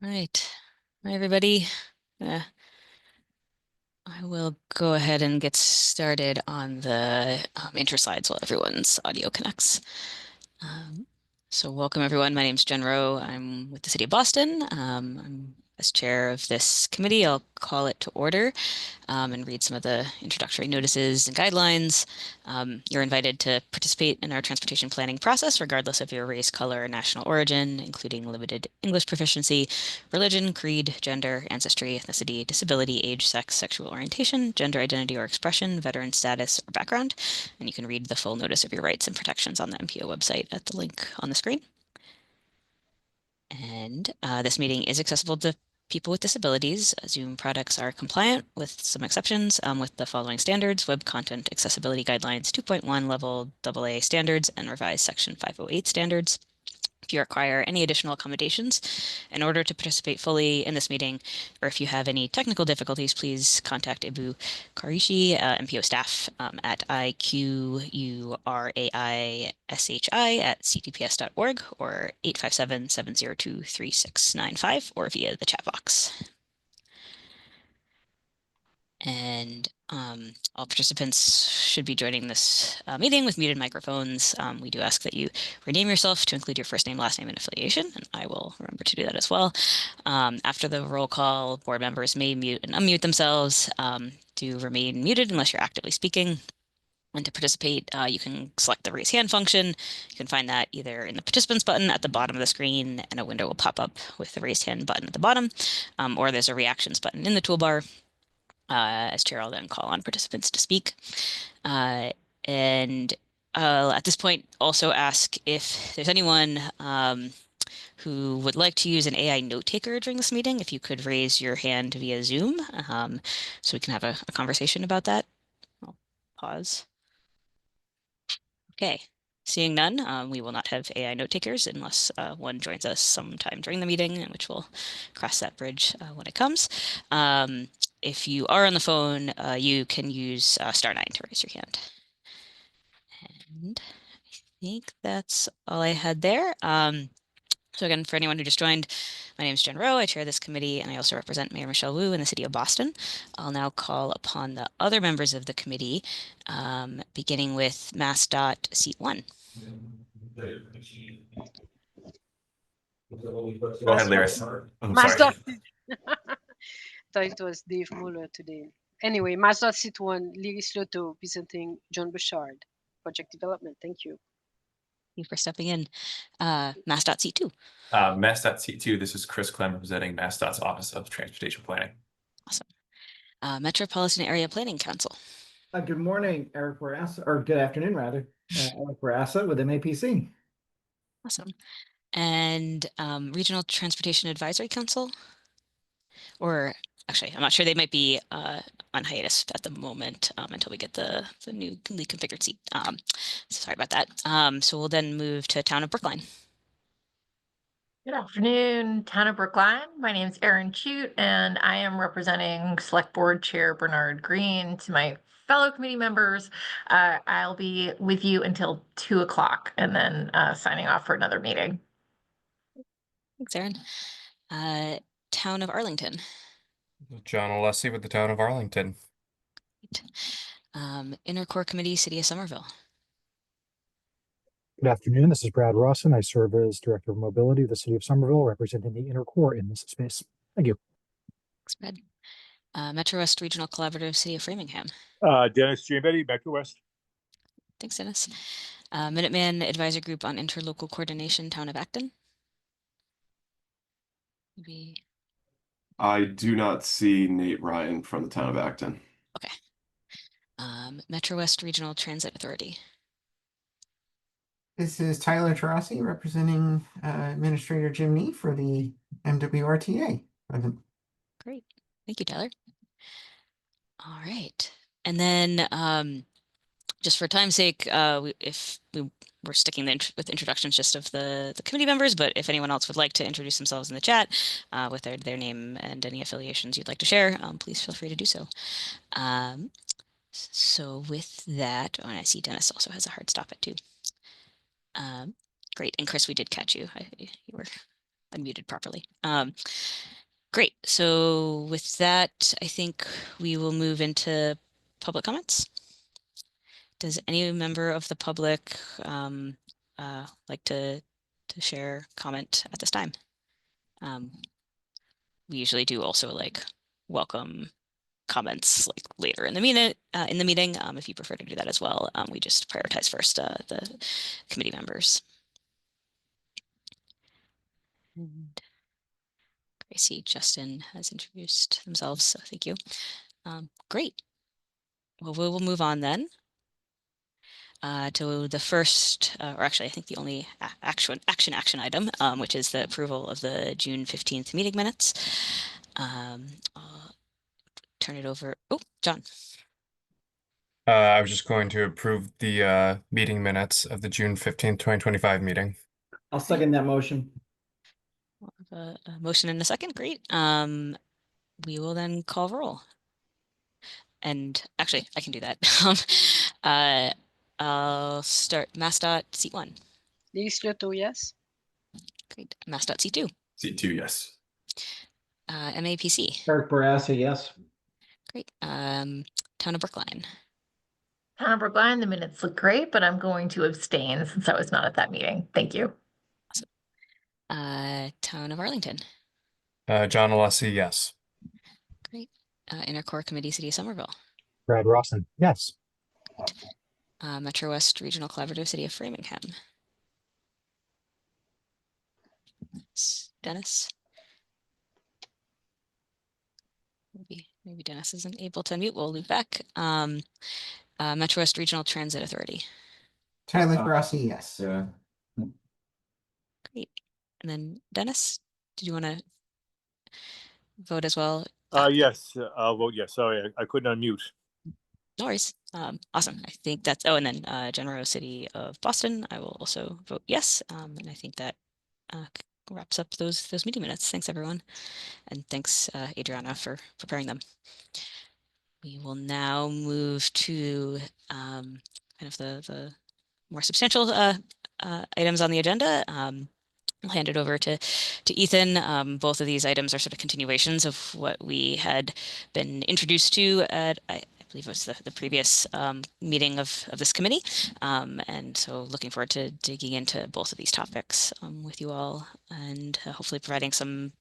Right. Hi, everybody. Uh, I will go ahead and get started on the intro slides while everyone's audio connects. Um, so welcome, everyone. My name is Jen Rowe. I'm with the City of Boston. I'm as chair of this committee. I'll call it to order and read some of the introductory notices and guidelines. You're invited to participate in our transportation planning process, regardless of your race, color, or national origin, including limited English proficiency, religion, creed, gender, ancestry, ethnicity, disability, age, sex, sexual orientation, gender identity or expression, veteran status, or background. And you can read the full notice of your rights and protections on the MPO website at the link on the screen. And this meeting is accessible to people with disabilities. Zoom products are compliant with some exceptions with the following standards: Web Content Accessibility Guidelines 2.1 Level AA standards and revised Section 508 standards. If you require any additional accommodations in order to participate fully in this meeting, or if you have any technical difficulties, please contact Ibu Karishi, MPO staff at iquraishi@ctps.org or 857-702-3695 or via the chat box. And all participants should be joining this meeting with muted microphones. We do ask that you rename yourself to include your first name, last name, and affiliation, and I will remember to do that as well. After the roll call, board members may mute and unmute themselves. Do remain muted unless you're actively speaking. And to participate, you can select the raise hand function. You can find that either in the participants button at the bottom of the screen, and a window will pop up with the raised hand button at the bottom, or there's a reactions button in the toolbar. As chair, I'll then call on participants to speak. And at this point, also ask if there's anyone who would like to use an AI note taker during this meeting, if you could raise your hand via Zoom so we can have a conversation about that. I'll pause. Okay. Seeing none, we will not have AI note takers unless one joins us sometime during the meeting, in which we'll cross that bridge when it comes. If you are on the phone, you can use *9 to raise your hand. And I think that's all I had there. So again, for anyone who just joined, my name is Jen Rowe. I chair this committee, and I also represent Mayor Michelle Wu in the City of Boston. I'll now call upon the other members of the committee, beginning with MassDOT Seat 1. Go ahead, Lyris. I'm sorry. Thought it was Dave Muller today. Anyway, Mazda Seat 1, Lyris Lotto presenting John Bouchard, Project Development. Thank you. Thank you for stepping in. MassDOT Seat 2. MassDOT Seat 2, this is Chris Clem representing MassDOT's Office of Transportation Planning. Awesome. Metropolitan Area Planning Council. Good morning, Eric Barassa, or good afternoon, rather. Eric Barassa with MAPC. Awesome. And Regional Transportation Advisory Council, or actually, I'm not sure, they might be on hiatus at the moment until we get the newly configured seat. So sorry about that. So we'll then move to Town of Brookline. Good afternoon, Town of Brookline. My name is Erin Chute, and I am representing Select Board Chair Bernard Green. To my fellow committee members, I'll be with you until 2 o'clock and then signing off for another meeting. Thanks, Erin. Town of Arlington. John Alessi with the Town of Arlington. Intercore Committee, City of Somerville. Good afternoon. This is Brad Rawson. I serve as Director of Mobility of the City of Somerville, representing the Intercore in this space. Thank you. Thanks, Brad. Metro West Regional Collaborative, City of Framingham. Dennis Giambetti, Metro West. Thanks, Dennis. Minuteman Advisor Group on Interlocal Coordination, Town of Acton. Maybe. I do not see Nate Ryan from the Town of Acton. Okay. Metro West Regional Transit Authority. This is Tyler Tarasi representing Administrator Jim Nee for the MWRTA. Great. Thank you, Tyler. All right. And then just for time's sake, we're sticking with introductions just of the committee members, but if anyone else would like to introduce themselves in the chat with their name and any affiliations you'd like to share, please feel free to do so. So with that, I see Dennis also has a hard stop at 2. Great. And Chris, we did catch you. You were unmuted properly. Great. So with that, I think we will move into public comments. Does any member of the public like to share comment at this time? We usually do also like welcome comments like later in the meeting. If you prefer to do that as well, we just prioritize first the committee members. And I see Justin has introduced themselves, so thank you. Great. Well, we will move on then to the first, or actually, I think the only action item, which is the approval of the June 15th meeting minutes. I'll turn it over. Oh, John. I was just going to approve the meeting minutes of the June 15th, 2025 meeting. I'll second that motion. A motion in a second. Great. We will then call roll. And actually, I can do that. I'll start MassDOT seat 1. Lise Loto, yes. Great. MassDOT seat 2. Seat 2, yes. MAPC. Eric Barassa, yes. Great. Town of Brookline. Town of Brookline, the minutes look great, but I'm going to abstain since I was not at that meeting. Thank you. Awesome. Town of Arlington. John Alessi, yes. Great. Intercore Committee, City of Somerville. Brad Rawson, yes. Metro West Regional Collaborative, City of Framingham. Dennis. Maybe Dennis isn't able to unmute. We'll loop back. Metro West Regional Transit Authority. Tyler Grassi, yes. Yeah. Great. And then Dennis, did you want to vote as well? Yes, I'll vote yes. Sorry, I couldn't unmute. No worries. Awesome. I think that's, oh, and then General City of Boston, I will also vote yes. And I think that wraps up those meeting minutes. Thanks, everyone. And thanks, Adriana, for preparing them. We will now move to kind of the more substantial items on the agenda. I'll hand it over to Ethan. Both of these items are sort of continuations of what we had been introduced to at, I believe it was the previous meeting of this committee. And so looking forward to digging into both of these topics with you all and hopefully providing some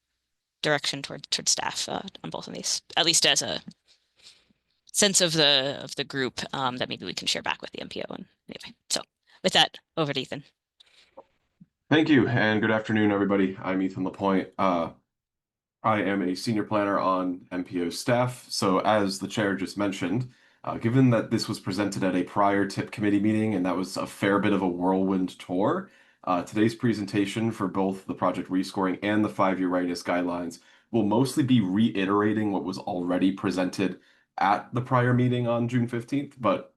direction toward staff on both of these, at least as a sense of the group that maybe we can share back with the MPO. And anyway, so with that, over to Ethan. Thank you, and good afternoon, everybody. I'm Ethan Lapointe. I am a senior planner on MPO staff. So as the chair just mentioned, given that this was presented at a prior TIP committee meeting, and that was a fair bit of a whirlwind tour, today's presentation for both the project rescoring and the 5-year readiness guidelines will mostly be reiterating what was already presented at the prior meeting on June 15th, but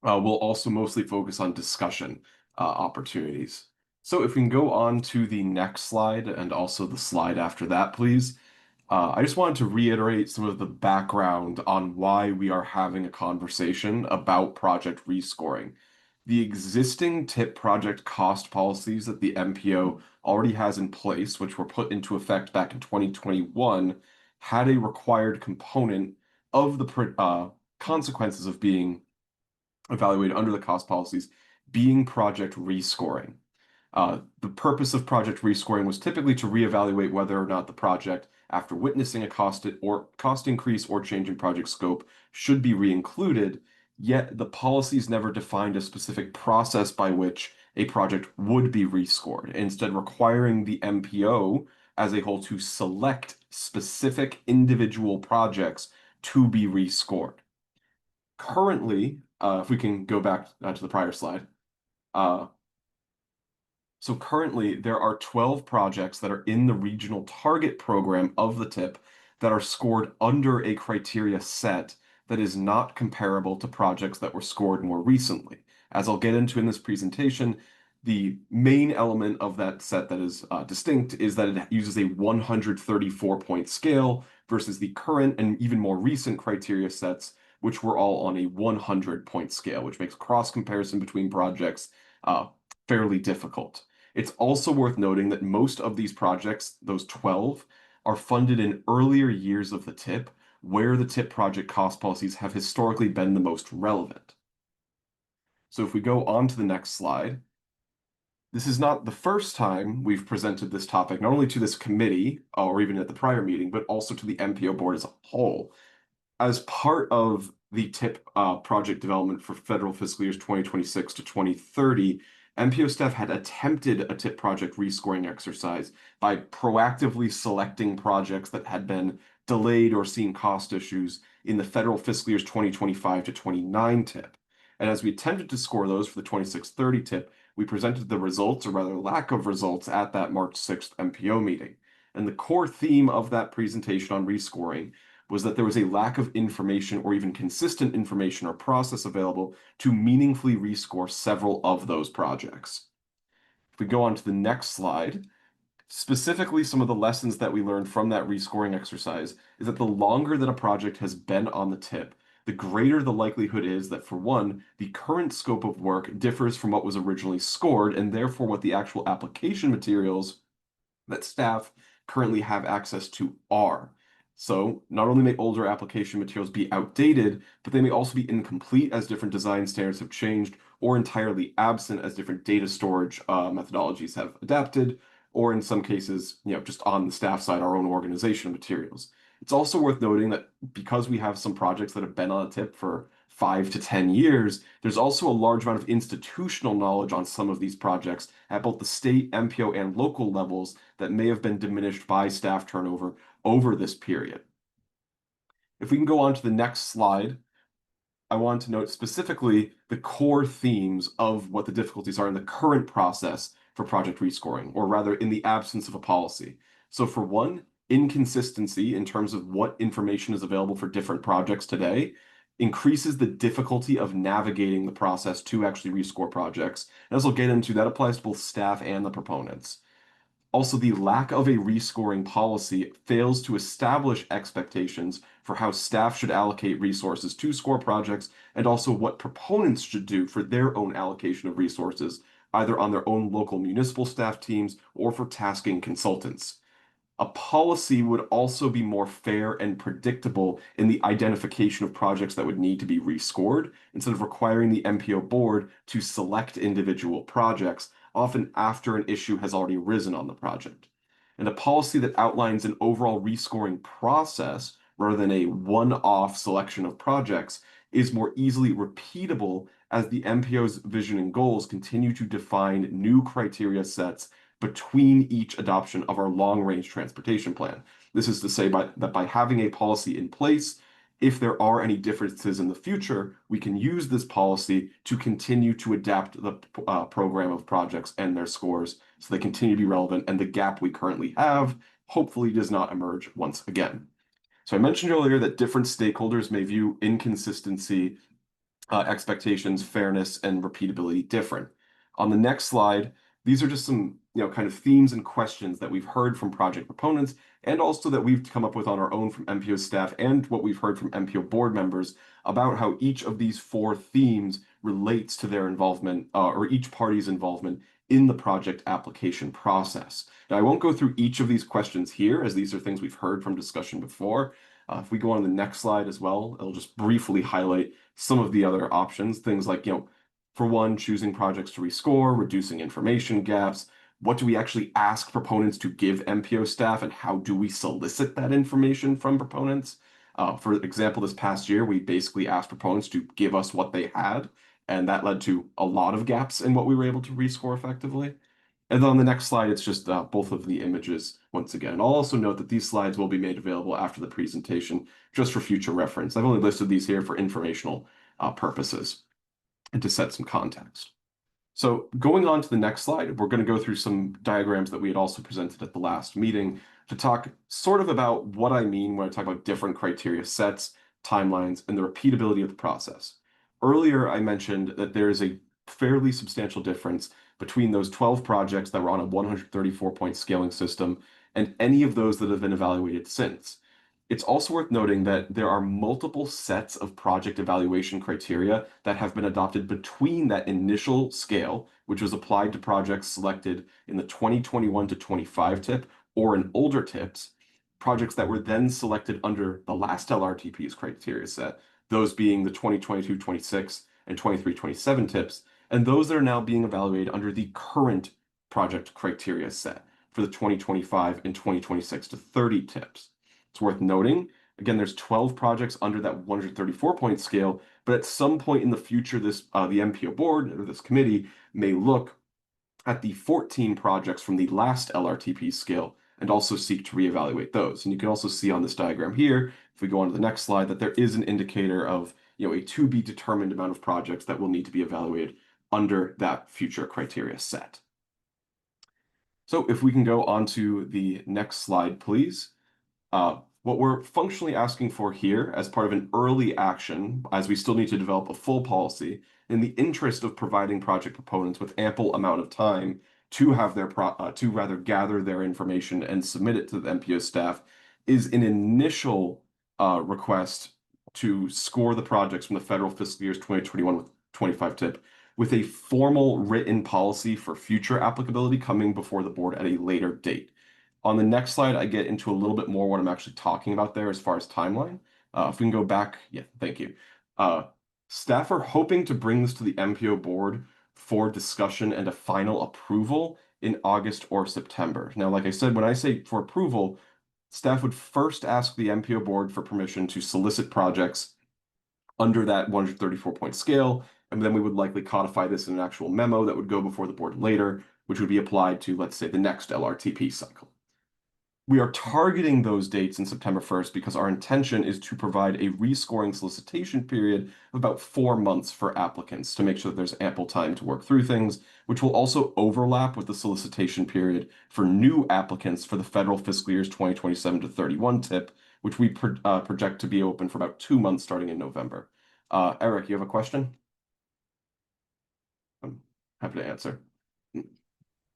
we'll also mostly focus on discussion opportunities. So if we can go on to the next slide and also the slide after that, please. I just wanted to reiterate some of the background on why we are having a conversation about project rescoring. The existing TIP project cost policies that the MPO already has in place, which were put into effect back in 2021, had a required component of the consequences of being evaluated under the cost policies being project rescoring. The purpose of project rescoring was typically to reevaluate whether or not the project, after witnessing a cost increase or change in project scope, should be re-included, yet the policies never defined a specific process by which a project would be rescored, instead requiring the MPO as a whole to select specific individual projects to be rescored. Currently, if we can go back to the prior slide, so currently, there are 12 projects that are in the regional target program of the TIP that are scored under a criteria set that is not comparable to projects that were scored more recently. As I'll get into in this presentation, the main element of that set that is distinct is that it uses a 134-point scale versus the current and even more recent criteria sets, which were all on a 100-point scale, which makes cross comparison between projects fairly difficult. It's also worth noting that most of these projects, those 12, are funded in earlier years of the TIP, where the TIP project cost policies have historically been the most relevant. So if we go on to the next slide, this is not the first time we've presented this topic, not only to this committee or even at the prior meeting, but also to the MPO board as a whole. As part of the TIP project development for federal fiscal years 2026 to 2030, MPO staff had attempted a TIP project rescoring exercise by proactively selecting projects that had been delayed or seen cost issues in the federal fiscal years 2025 to 29 TIP. And as we attempted to score those for the 2630 TIP, we presented the results, or rather lack of results, at that March 6th MPO meeting. And the core theme of that presentation on rescoring was that there was a lack of information or even consistent information or process available to meaningfully rescore several of those projects. If we go on to the next slide, specifically some of the lessons that we learned from that rescoring exercise is that the longer that a project has been on the TIP, the greater the likelihood is that, for one, the current scope of work differs from what was originally scored, and therefore what the actual application materials that staff currently have access to are. So not only may older application materials be outdated, but they may also be incomplete as different design standards have changed, or entirely absent as different data storage methodologies have adapted, or in some cases, just on the staff side, our own organization materials. It's also worth noting that because we have some projects that have been on a TIP for 5 to 10 years, there's also a large amount of institutional knowledge on some of these projects at both the state, MPO, and local levels that may have been diminished by staff turnover over this period. If we can go on to the next slide, I want to note specifically the core themes of what the difficulties are in the current process for project rescoring, or rather in the absence of a policy. So for one, inconsistency in terms of what information is available for different projects today increases the difficulty of navigating the process to actually rescore projects. And as we'll get into, that applies to both staff and the proponents. Also, the lack of a rescoring policy fails to establish expectations for how staff should allocate resources to score projects, and also what proponents should do for their own allocation of resources, either on their own local municipal staff teams or for tasking consultants. A policy would also be more fair and predictable in the identification of projects that would need to be rescored, instead of requiring the MPO board to select individual projects, often after an issue has already arisen on the project. And a policy that outlines an overall rescoring process rather than a one-off selection of projects is more easily repeatable as the MPO's vision and goals continue to define new criteria sets between each adoption of our long-range transportation plan. This is to say that by having a policy in place, if there are any differences in the future, we can use this policy to continue to adapt the program of projects and their scores so they continue to be relevant, and the gap we currently have hopefully does not emerge once again. So I mentioned earlier that different stakeholders may view inconsistency, expectations, fairness, and repeatability different. On the next slide, these are just some kind of themes and questions that we've heard from project proponents, and also that we've come up with on our own from MPO staff, and what we've heard from MPO board members about how each of these 4 themes relates to their involvement, or each party's involvement in the project application process. Now, I won't go through each of these questions here, as these are things we've heard from discussion before. If we go on the next slide as well, it'll just briefly highlight some of the other options, things like, for one, choosing projects to rescore, reducing information gaps. What do we actually ask proponents to give MPO staff, and how do we solicit that information from proponents? For example, this past year, we basically asked proponents to give us what they had, and that led to a lot of gaps in what we were able to rescore effectively. And then on the next slide, it's just both of the images once again. And I'll also note that these slides will be made available after the presentation, just for future reference. I've only listed these here for informational purposes and to set some context. So going on to the next slide, we're going to go through some diagrams that we had also presented at the last meeting to talk sort of about what I mean when I talk about different criteria sets, timelines, and the repeatability of the process. Earlier, I mentioned that there is a fairly substantial difference between those 12 projects that were on a 134-point scaling system and any of those that have been evaluated since. It's also worth noting that there are multiple sets of project evaluation criteria that have been adopted between that initial scale, which was applied to projects selected in the 2021 to 25 tip or in older tips, projects that were then selected under the last LRTP's criteria set, those being the 2022-26 and 23-27 tips, and those that are now being evaluated under the current project criteria set for the 2025 and 2026 to 30 tips. It's worth noting, again, there's 12 projects under that 134-point scale, but at some point in the future, the MPO board or this committee may look at the 14 projects from the last LRTP scale and also seek to reevaluate those. And you can also see on this diagram here, if we go on to the next slide, that there is an indicator of a to be determined amount of projects that will need to be evaluated under that future criteria set. So if we can go on to the next slide, please. What we're functionally asking for here as part of an early action, as we still need to develop a full policy, in the interest of providing project proponents with ample amount of time to have their to rather gather their information and submit it to the MPO staff, is an initial request to score the projects from the federal fiscal years 2021 with 25 tip with a formal written policy for future applicability coming before the board at a later date. On the next slide, I get into a little bit more what I'm actually talking about there as far as timeline. If we can go back, yeah, thank you. Staff are hoping to bring this to the MPO board for discussion and a final approval in August or September. Now, like I said, when I say for approval, staff would first ask the MPO board for permission to solicit projects under that 134-point scale, and then we would likely codify this in an actual memo that would go before the board later, which would be applied to, let's say, the next LRTP cycle. We are targeting those dates in September 1st because our intention is to provide a rescoring solicitation period of about 4 months for applicants to make sure that there's ample time to work through things, which will also overlap with the solicitation period for new applicants for the federal fiscal years 2027 to 31 tip, which we project to be open for about 2 months starting in November. Eric, you have a question? I'm happy to answer.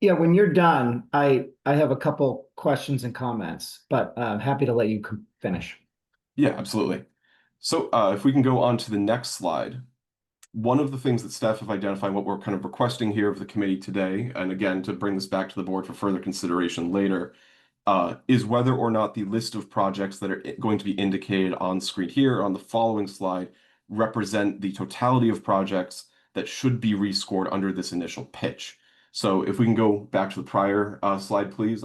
Yeah, when you're done, I have a couple questions and comments, but I'm happy to let you finish. Yeah, absolutely. So if we can go on to the next slide, one of the things that staff have identified, what we're kind of requesting here of the committee today, and again, to bring this back to the board for further consideration later, is whether or not the list of projects that are going to be indicated on screen here on the following slide represent the totality of projects that should be rescored under this initial pitch. So if we can go back to the prior slide, please,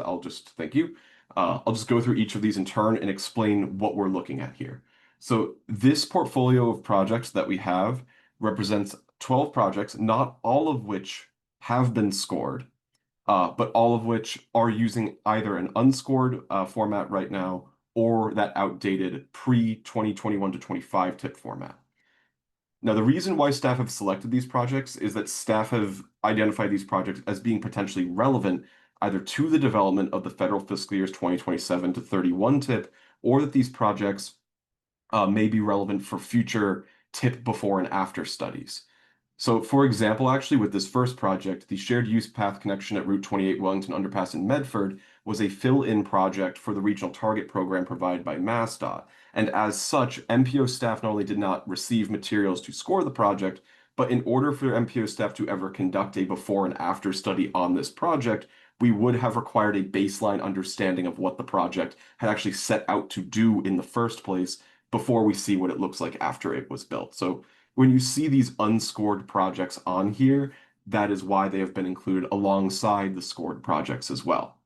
thank you. I'll just go through each of these in turn and explain what we're looking at here. So this portfolio of projects that we have represents 12 projects, not all of which have been scored, but all of which are using either an unscored format right now or that outdated pre-2021 to 25 tip format. Now, the reason why staff have selected these projects is that staff have identified these projects as being potentially relevant either to the development of the federal fiscal years 2027 to 31 tip, or that these projects may be relevant for future tip before and after studies. So, for example, actually, with this first project, the shared use path connection at Route 28 Wellington Underpass in Medford was a fill-in project for the regional target program provided by MassDOT. And as such, MPO staff not only did not receive materials to score the project, but in order for MPO staff to ever conduct a before and after study on this project, we would have required a baseline understanding of what the project had actually set out to do in the first place before we see what it looks like after it was built. So when you see these unscored projects on here, that is why they have been included alongside the scored projects as well.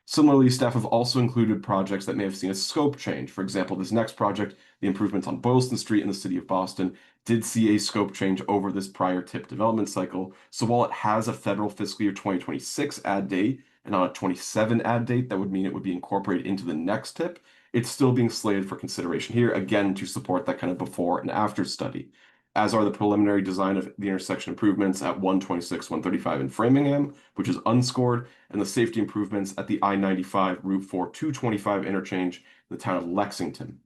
Similarly, staff have also included projects that may have seen a scope change. For example, this next project, the improvements on Boylston Street in the city of Boston, did see a scope change over this prior tip development cycle. So while it has a federal fiscal year 2026 add date and on a 27 add date, that would mean it would be incorporated into the next tip, it's still being slated for consideration here, again, to support that kind of before and after study, as are the preliminary design of the intersection improvements at 126, 135 in Framingham, which is unscored, and the safety improvements at the I-95 Route 4 225 interchange in the town of Lexington.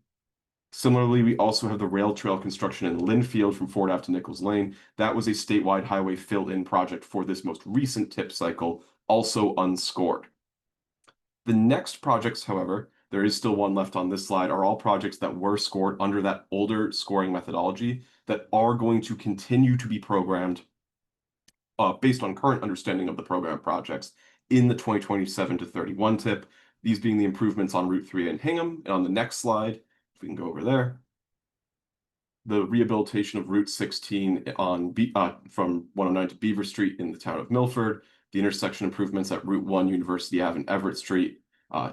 Similarly, we also have the rail trail construction in Linfield from Ford Ave to Nichols Lane. That was a statewide highway fill-in project for this most recent tip cycle, also unscored. The next projects, however, there is still one left on this slide, are all projects that were scored under that older scoring methodology that are going to continue to be programmed based on current understanding of the program projects in the 2027 to 31 tip, these being the improvements on Route 3 and Hingham. And on the next slide, if we can go over there, the rehabilitation of Route 16 on from 109 to Beaver Street in the town of Milford, the intersection improvements at Route 1 University Ave and Everett Street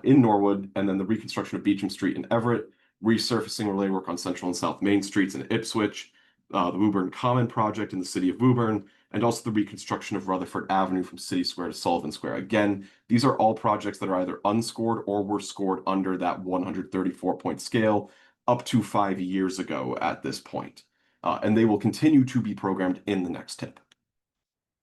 in Norwood, and then the reconstruction of Beecham Street in Everett, resurfacing related work on Central and South Main Streets in Ipswich, the Woburn Common project in the city of Woburn, and also the reconstruction of Rutherford Avenue from City Square to Sullivan Square. Again, these are all projects that are either unscored or were scored under that 134-point scale up to 5 years ago at this point. And they will continue to be programmed in the next tip.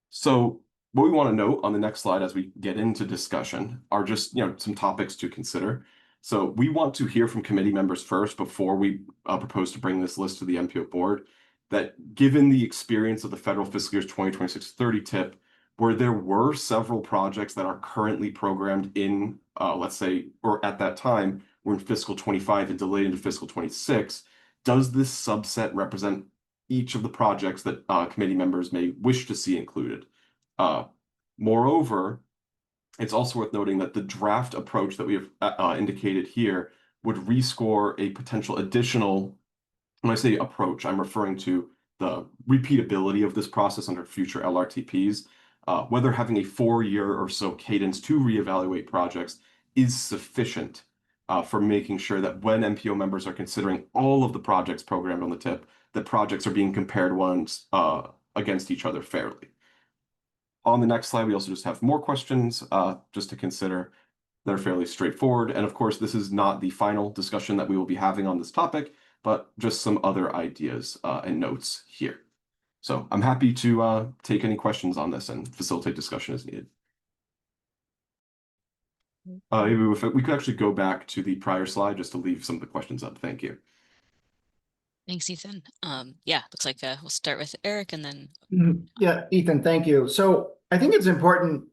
So what we want to note on the next slide as we get into discussion are just some topics to consider. So we want to hear from committee members first before we propose to bring this list to the MPO board, that given the experience of the federal fiscal years 2026-30 tip, where there were several projects that are currently programmed in, let's say, or at that time, were in fiscal 25 and delayed into fiscal 26, does this subset represent each of the projects that committee members may wish to see included? Moreover, it's also worth noting that the draft approach that we have indicated here would rescore a potential additional, when I say approach, I'm referring to the repeatability of this process under future LRTPs, whether having a 4-year or so cadence to reevaluate projects is sufficient for making sure that when MPO members are considering all of the projects programmed on the tip, that projects are being compared ones against each other fairly. On the next slide, we also just have more questions just to consider that are fairly straightforward. And of course, this is not the final discussion that we will be having on this topic, but just some other ideas and notes here. So I'm happy to take any questions on this and facilitate discussion as needed. Maybe if we could actually go back to the prior slide just to leave some of the questions up. Thank you. Thanks, Ethan. Yeah, looks like we'll start with Eric and then. Yeah, Ethan, thank you. So I think it's important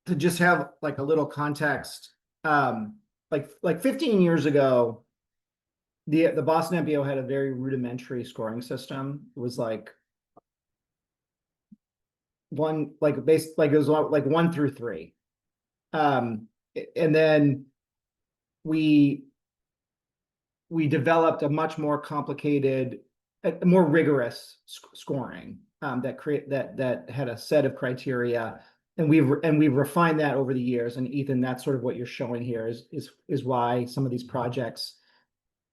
to just have like a little context. Like 15 years ago, the Boston MPO had a very rudimentary scoring system. It was like it was like 1 through 3. And then we developed a much more complicated, more rigorous scoring that had a set of criteria, and we've refined that over the years. And Ethan, that's sort of what you're showing here is why some of these projects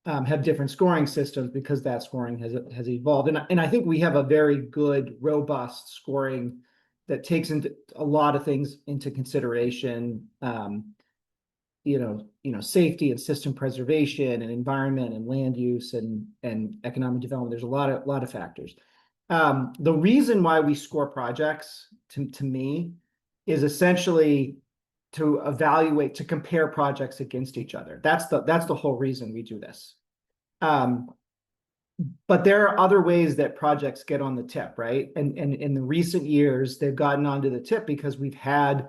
have different scoring systems, because that scoring has evolved. And I think we have a very good, robust scoring that takes into a lot of things into consideration. Safety and system preservation and environment and land use and economic development. There's a lot of factors. The reason why we score projects, to me, is essentially to evaluate, to compare projects against each other. That's the whole reason we do this. But there are other ways that projects get on the tip, right? And in the recent years, they've gotten onto the tip because we've had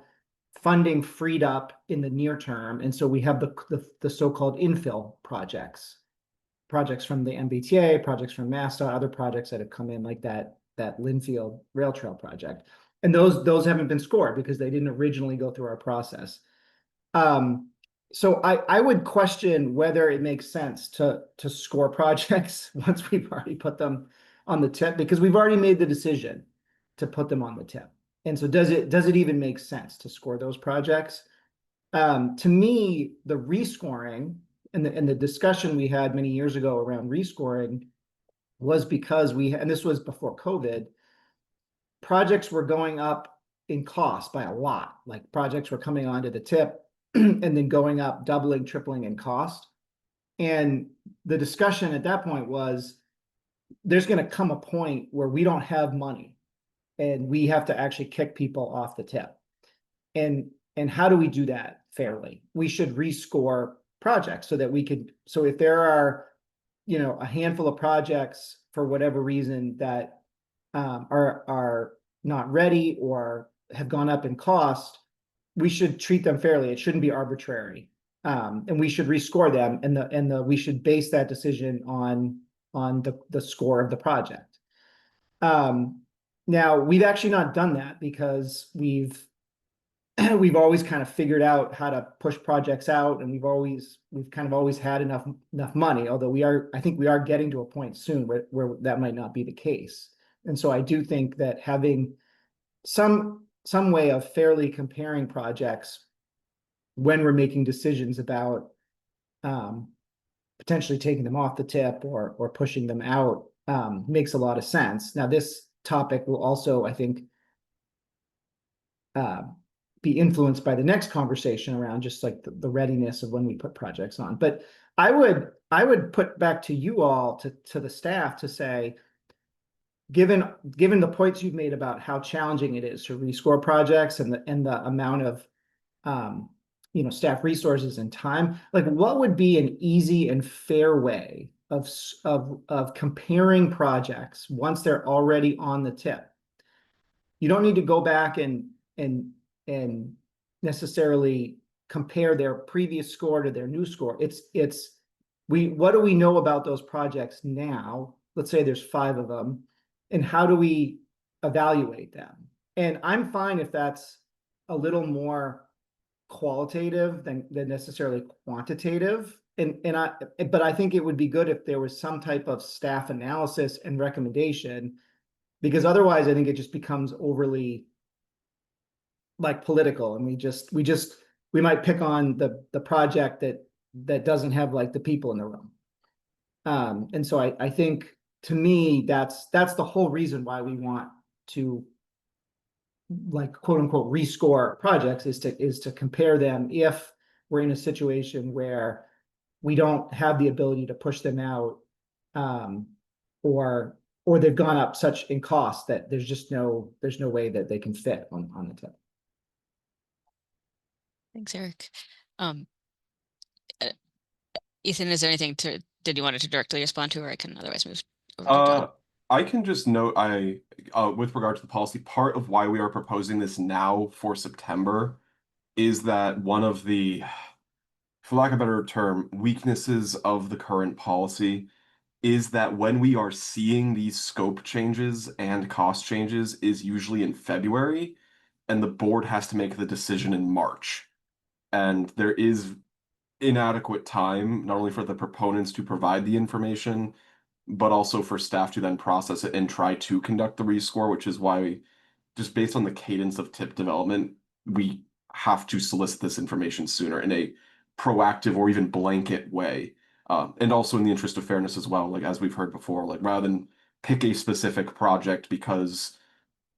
funding freed up in the near term. And so we have the so-called infill projects from the MBTA, projects from MassDOT, other projects that have come in, like that Linfield Rail Trail project. And those haven't been scored because they didn't originally go through our process. So I would question whether it makes sense to score projects once we've already put them on the tip, because we've already made the decision to put them on the tip. And so does it even make sense to score those projects? To me, the rescoring and the discussion we had many years ago around rescoring was because and this was before COVID, projects were going up in cost by a lot. Like projects were coming onto the tip and then going up, doubling, tripling in cost. And the discussion at that point was, there's going to come a point where we don't have money and we have to actually kick people off the tip. And how do we do that fairly? We should rescore projects so that so if there are, a handful of projects for whatever reason that are not ready or have gone up in cost, we should treat them fairly. It shouldn't be arbitrary. And we should rescore them, and we should base that decision on the score of the project. Now we've actually not done that because we've always kind of figured out how to push projects out, and we've kind of always had enough money, although I think we are getting to a point soon where that might not be the case. And so I do think that having some way of fairly comparing projects when we're making decisions about potentially taking them off the tip or pushing them out makes a lot of sense. Now, this topic will also, I think, be influenced by the next conversation around just like the readiness of when we put projects on. But I would put back to you all, to the staff, to say, given the points you've made about how challenging it is to rescore projects and the amount of staff resources and time, like what would be an easy and fair way of comparing projects once they're already on the tip? You don't need to go back and necessarily compare their previous score to their new score. What do we know about those projects now? Let's say there's 5 of them, and how do we evaluate them? And I'm fine if that's a little more qualitative than necessarily quantitative. But I think it would be good if there was some type of staff analysis and recommendation, because otherwise I think it just becomes overly like political, and we might pick on the project that doesn't have like the people in the room. And so I think, to me, that's the whole reason why we want to, like, quote unquote, rescore projects, is to compare them if we're in a situation where we don't have the ability to push them out, or they've gone up such in cost that there's no way that they can fit on the tip. Thanks, Eric. Um, uh, Ethan, is there anything did you want to directly respond to, or I can otherwise move over to John? I can just note, with regard to the policy, part of why we are proposing this now for September is that one of the, for lack of a better term, weaknesses of the current policy is that when we are seeing these scope changes and cost changes is usually in February, and the board has to make the decision in March. And there is inadequate time, not only for the proponents to provide the information, but also for staff to then process it and try to conduct the rescore, which is why, just based on the cadence of tip development, we have to solicit this information sooner in a proactive or even blanket way. And also in the interest of fairness as well, like as we've heard before, like rather than pick a specific project because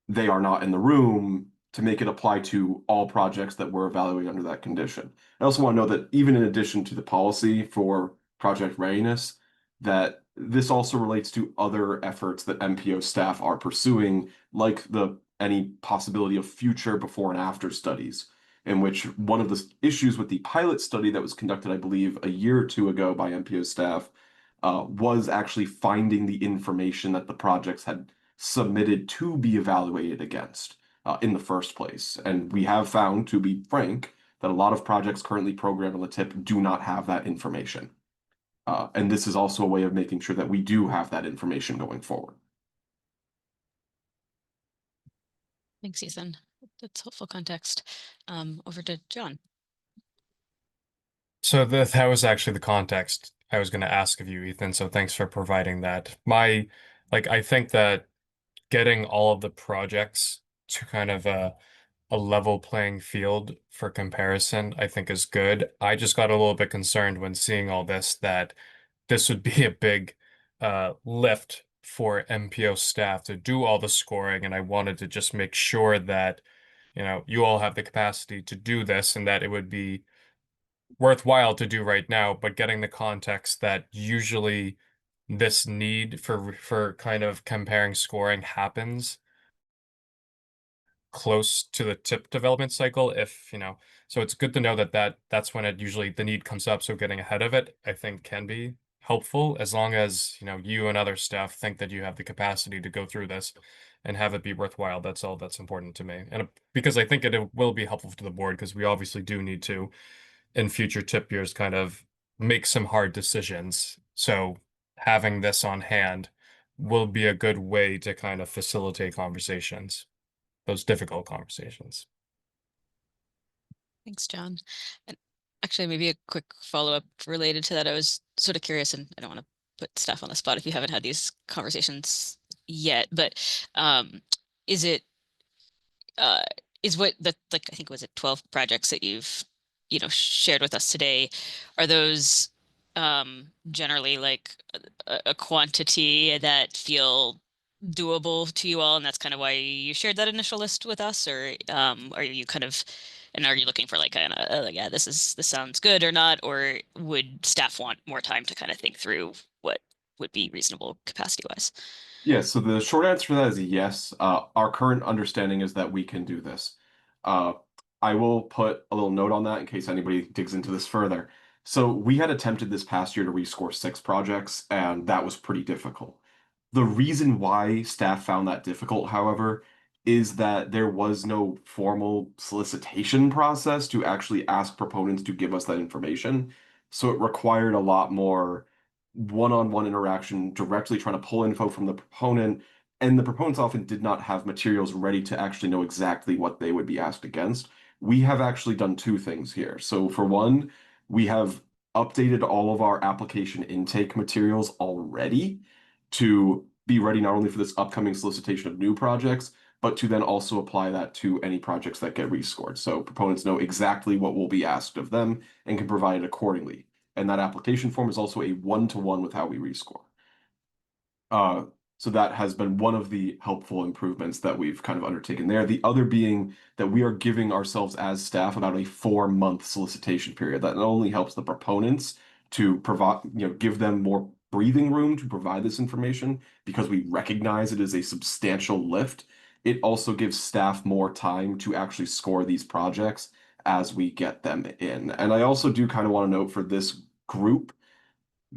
they are not in the room, to make it apply to all projects that we're evaluating under that condition. I also want to know that even in addition to the policy for project readiness, that this also relates to other efforts that MPO staff are pursuing, like any possibility of future before and after studies, in which one of the issues with the pilot study that was conducted, I believe, a year or 2 ago by MPO staff, was actually finding the information that the projects had submitted to be evaluated against in the first place. And we have found, to be frank, that a lot of projects currently programmed on the tip do not have that information. And this is also a way of making sure that we do have that information going forward. Thanks, Ethan. That's helpful context. Over to John. So that was actually the context I was going to ask of you, Ethan. So thanks for providing that. I think that getting all of the projects to kind of a level playing field for comparison, I think is good. I just got a little bit concerned when seeing all this that this would be a big lift for MPO staff to do all the scoring, and I wanted to just make sure that you all have the capacity to do this and that it would be worthwhile to do right now, but getting the context that usually this need for kind of comparing scoring happens close to the tip development cycle, so it's good to know that's when it usually the need comes up. So getting ahead of it, I think, can be helpful, as long as you and other staff think that you have the capacity to go through this and have it be worthwhile. That's all that's important to me, and because I think it will be helpful to the board, because we obviously do need to in future tip years kind of make some hard decisions. So having this on hand will be a good way to kind of facilitate conversations, those difficult conversations. Thanks, John. And actually, maybe a quick follow-up related to that. I was sort of curious, and I don't want to put staff on the spot if you haven't had these conversations yet, but is it uh is what the like I think was it 12 projects that you've shared with us today, are those generally like a quantity that feel doable to you all, and that's kind of why you shared that initial list with us? Or are you kind of, and are you looking for like like, yeah, this sounds good or not, or would staff want more time to kind of think through what would be reasonable capacity wise? Yeah, so the short answer to that is yes. Our current understanding is that we can do this. Uh, I will put a little note on that in case anybody digs into this further. So we had attempted this past year to rescore 6 projects, and that was pretty difficult. The reason why staff found that difficult, however, is that there was no formal solicitation process to actually ask proponents to give us that information. So it required a lot more one-on-one interaction, directly trying to pull info from the proponent, and the proponents often did not have materials ready to actually know exactly what they would be asked against. We have actually done 2 things here. So for one, we have updated all of our application intake materials already to be ready not only for this upcoming solicitation of new projects, but to then also apply that to any projects that get rescored. So proponents know exactly what will be asked of them and can provide it accordingly. And that application form is also a one-to-one with how we rescore. So that has been one of the helpful improvements that we've kind of undertaken there. The other being that we are giving ourselves as staff about a 4-month solicitation period. That not only helps the proponents to provide, give them more breathing room to provide this information because we recognize it is a substantial lift. It also gives staff more time to actually score these projects as we get them in. And I also do kind of want to note for this group,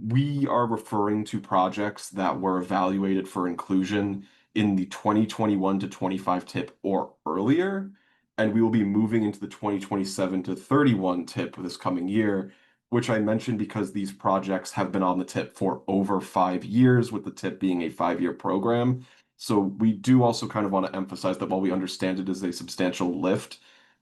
we are referring to projects that were evaluated for inclusion in the 2021 to 25 tip or earlier, and we will be moving into the 2027 to 31 tip this coming year, which I mentioned because these projects have been on the tip for over 5 years, with the tip being a 5-year program. So we do also kind of want to emphasize that while we understand it is a substantial lift,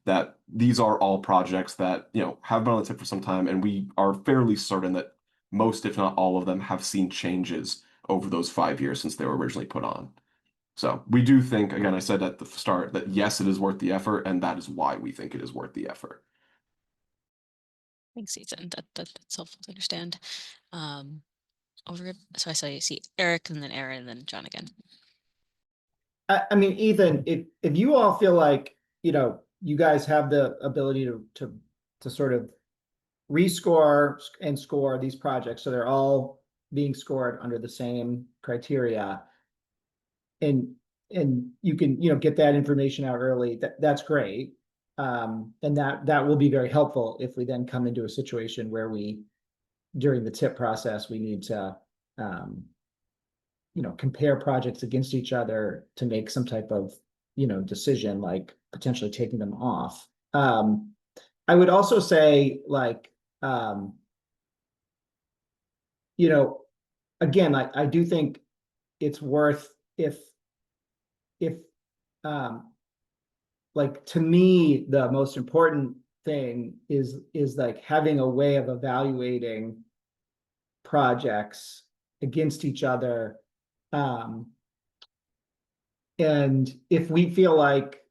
that these are all projects that, have been on the tip for some time, and we are fairly certain that most, if not all of them, have seen changes over those 5 years since they were originally put on. So we do think, again, I said at the start that yes, it is worth the effort, and that is why we think it is worth the effort. Thanks, Ethan. That's helpful to understand. So I saw you see Eric, and then Aaron, and then John again. I mean, Ethan, if you all feel like, you guys have the ability to sort of rescore and score these projects, so they're all being scored under the same criteria, and you can, get that information out early, that's great. And that will be very helpful if we then come into a situation where during the tip process, we need to compare projects against each other to make some type of, decision, like potentially taking them off. I would also say, like, again, I do think it's worth, if like, to me, the most important thing is like having a way of evaluating projects against each other. And if we feel like,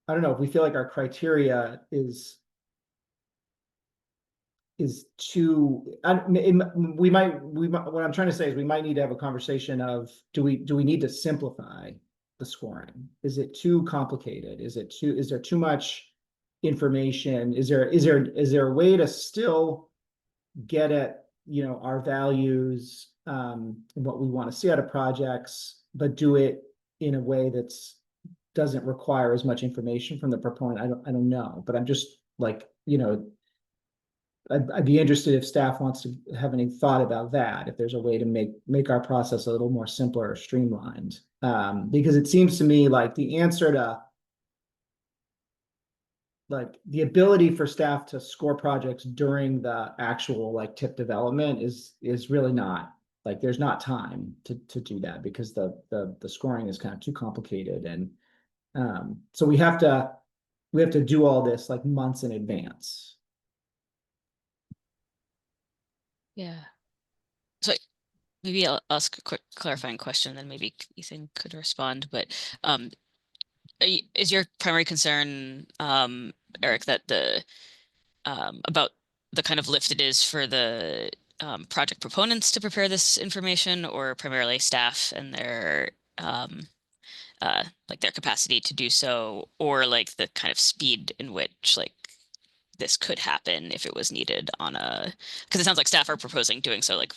I don't know, if we feel like our criteria is too, we might, what I'm trying to say is we might need to have a conversation of, do we need to simplify the scoring? Is it too complicated? Is there too much information? Is there a way to still get at, our values, and what we want to see out of projects, but do it in a way doesn't require as much information from the proponent? I don't know, but I'm just like, I'd be interested if staff wants to have any thought about that, if there's a way to make our process a little more simpler or streamlined. Because it seems to me like the answer to like the ability for staff to score projects during the actual like tip development is really not like there's not time to do that because the scoring is kind of too complicated and so we have to do all this like months in advance. Yeah. So maybe I'll ask a quick clarifying question, then maybe Ethan could respond. But is your primary concern, Eric, that the about the kind of lift it is for the project proponents to prepare this information, or primarily staff and their like their capacity to do so, or like the kind of speed in which like this could happen if it was needed on a, because it sounds like staff are proposing doing so like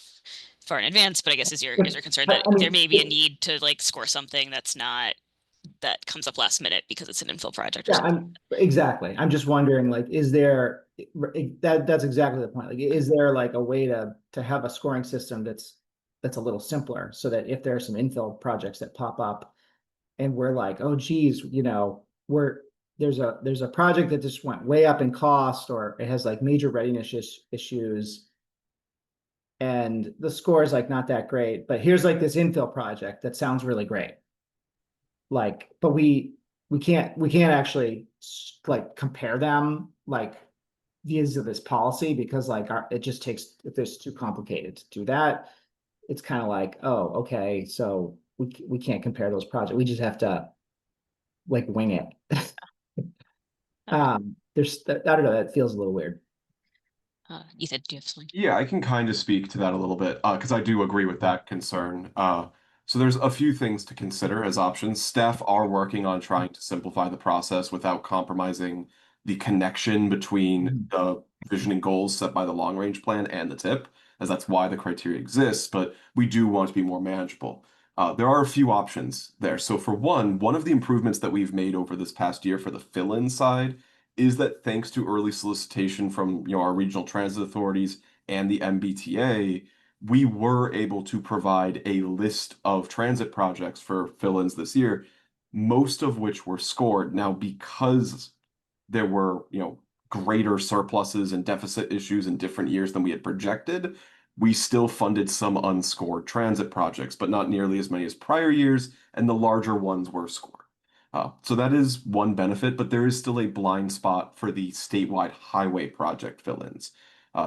far in advance, but I guess is your concern that I there mean, may be a need to like score something that's not, that comes up last minute because it's an infill project or yeah, something? exactly. I'm just wondering, like, is there that's exactly the point. Like, is there like a way to have a scoring system that's a little simpler so that if there are some infill projects that pop up and we're like, oh geez, there's a project that just went way up in cost or it has like major readiness issues and the score is like not that great, but here's like this infill project that sounds really great. Like, but we can't actually like compare them like via this policy because like it just takes if it's too complicated to do that. It's kind of like, oh, okay, so we can't compare those projects. We just have to like wing it. I don't know, that feels a little weird. Ethan, do you have something? Yeah, I can kind of speak to that a little bit because I do agree with that concern. So there's a few things to consider as options. Staff are working on trying to simplify the process without compromising the connection between the vision and goals set by the long range plan and the tip, as that's why the criteria exists, but we do want to be more manageable. There are a few options there. So for one of the improvements that we've made over this past year for the fill-in side is that thanks to early solicitation from our regional transit authorities and the MBTA, we were able to provide a list of transit projects for fill-ins this year, most of which were scored. Now, because there were, greater surpluses and deficit issues in different years than we had projected, we still funded some unscored transit projects, but not nearly as many as prior years, and the larger ones were scored. So that is one benefit, but there is still a blind spot for the statewide highway project fill-ins.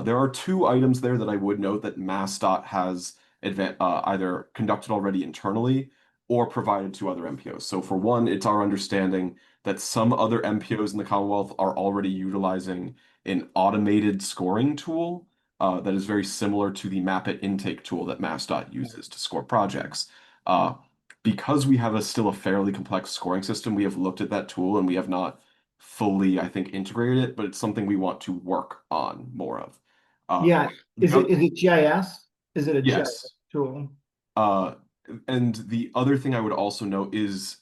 There are two items there that I would note that MassDOT has either conducted already internally or provided to other MPOs. So for one, it's our understanding that some other MPOs in the Commonwealth are already utilizing an automated scoring tool that is very similar to the Map It intake tool that MassDOT uses to score projects. Because we have still a fairly complex scoring system, we have looked at that tool and we have not fully, I think, integrated it, but it's something we want to work on more of. Yeah, is it GIS? Is it a GIS Yes. tool? And the other thing I would also note is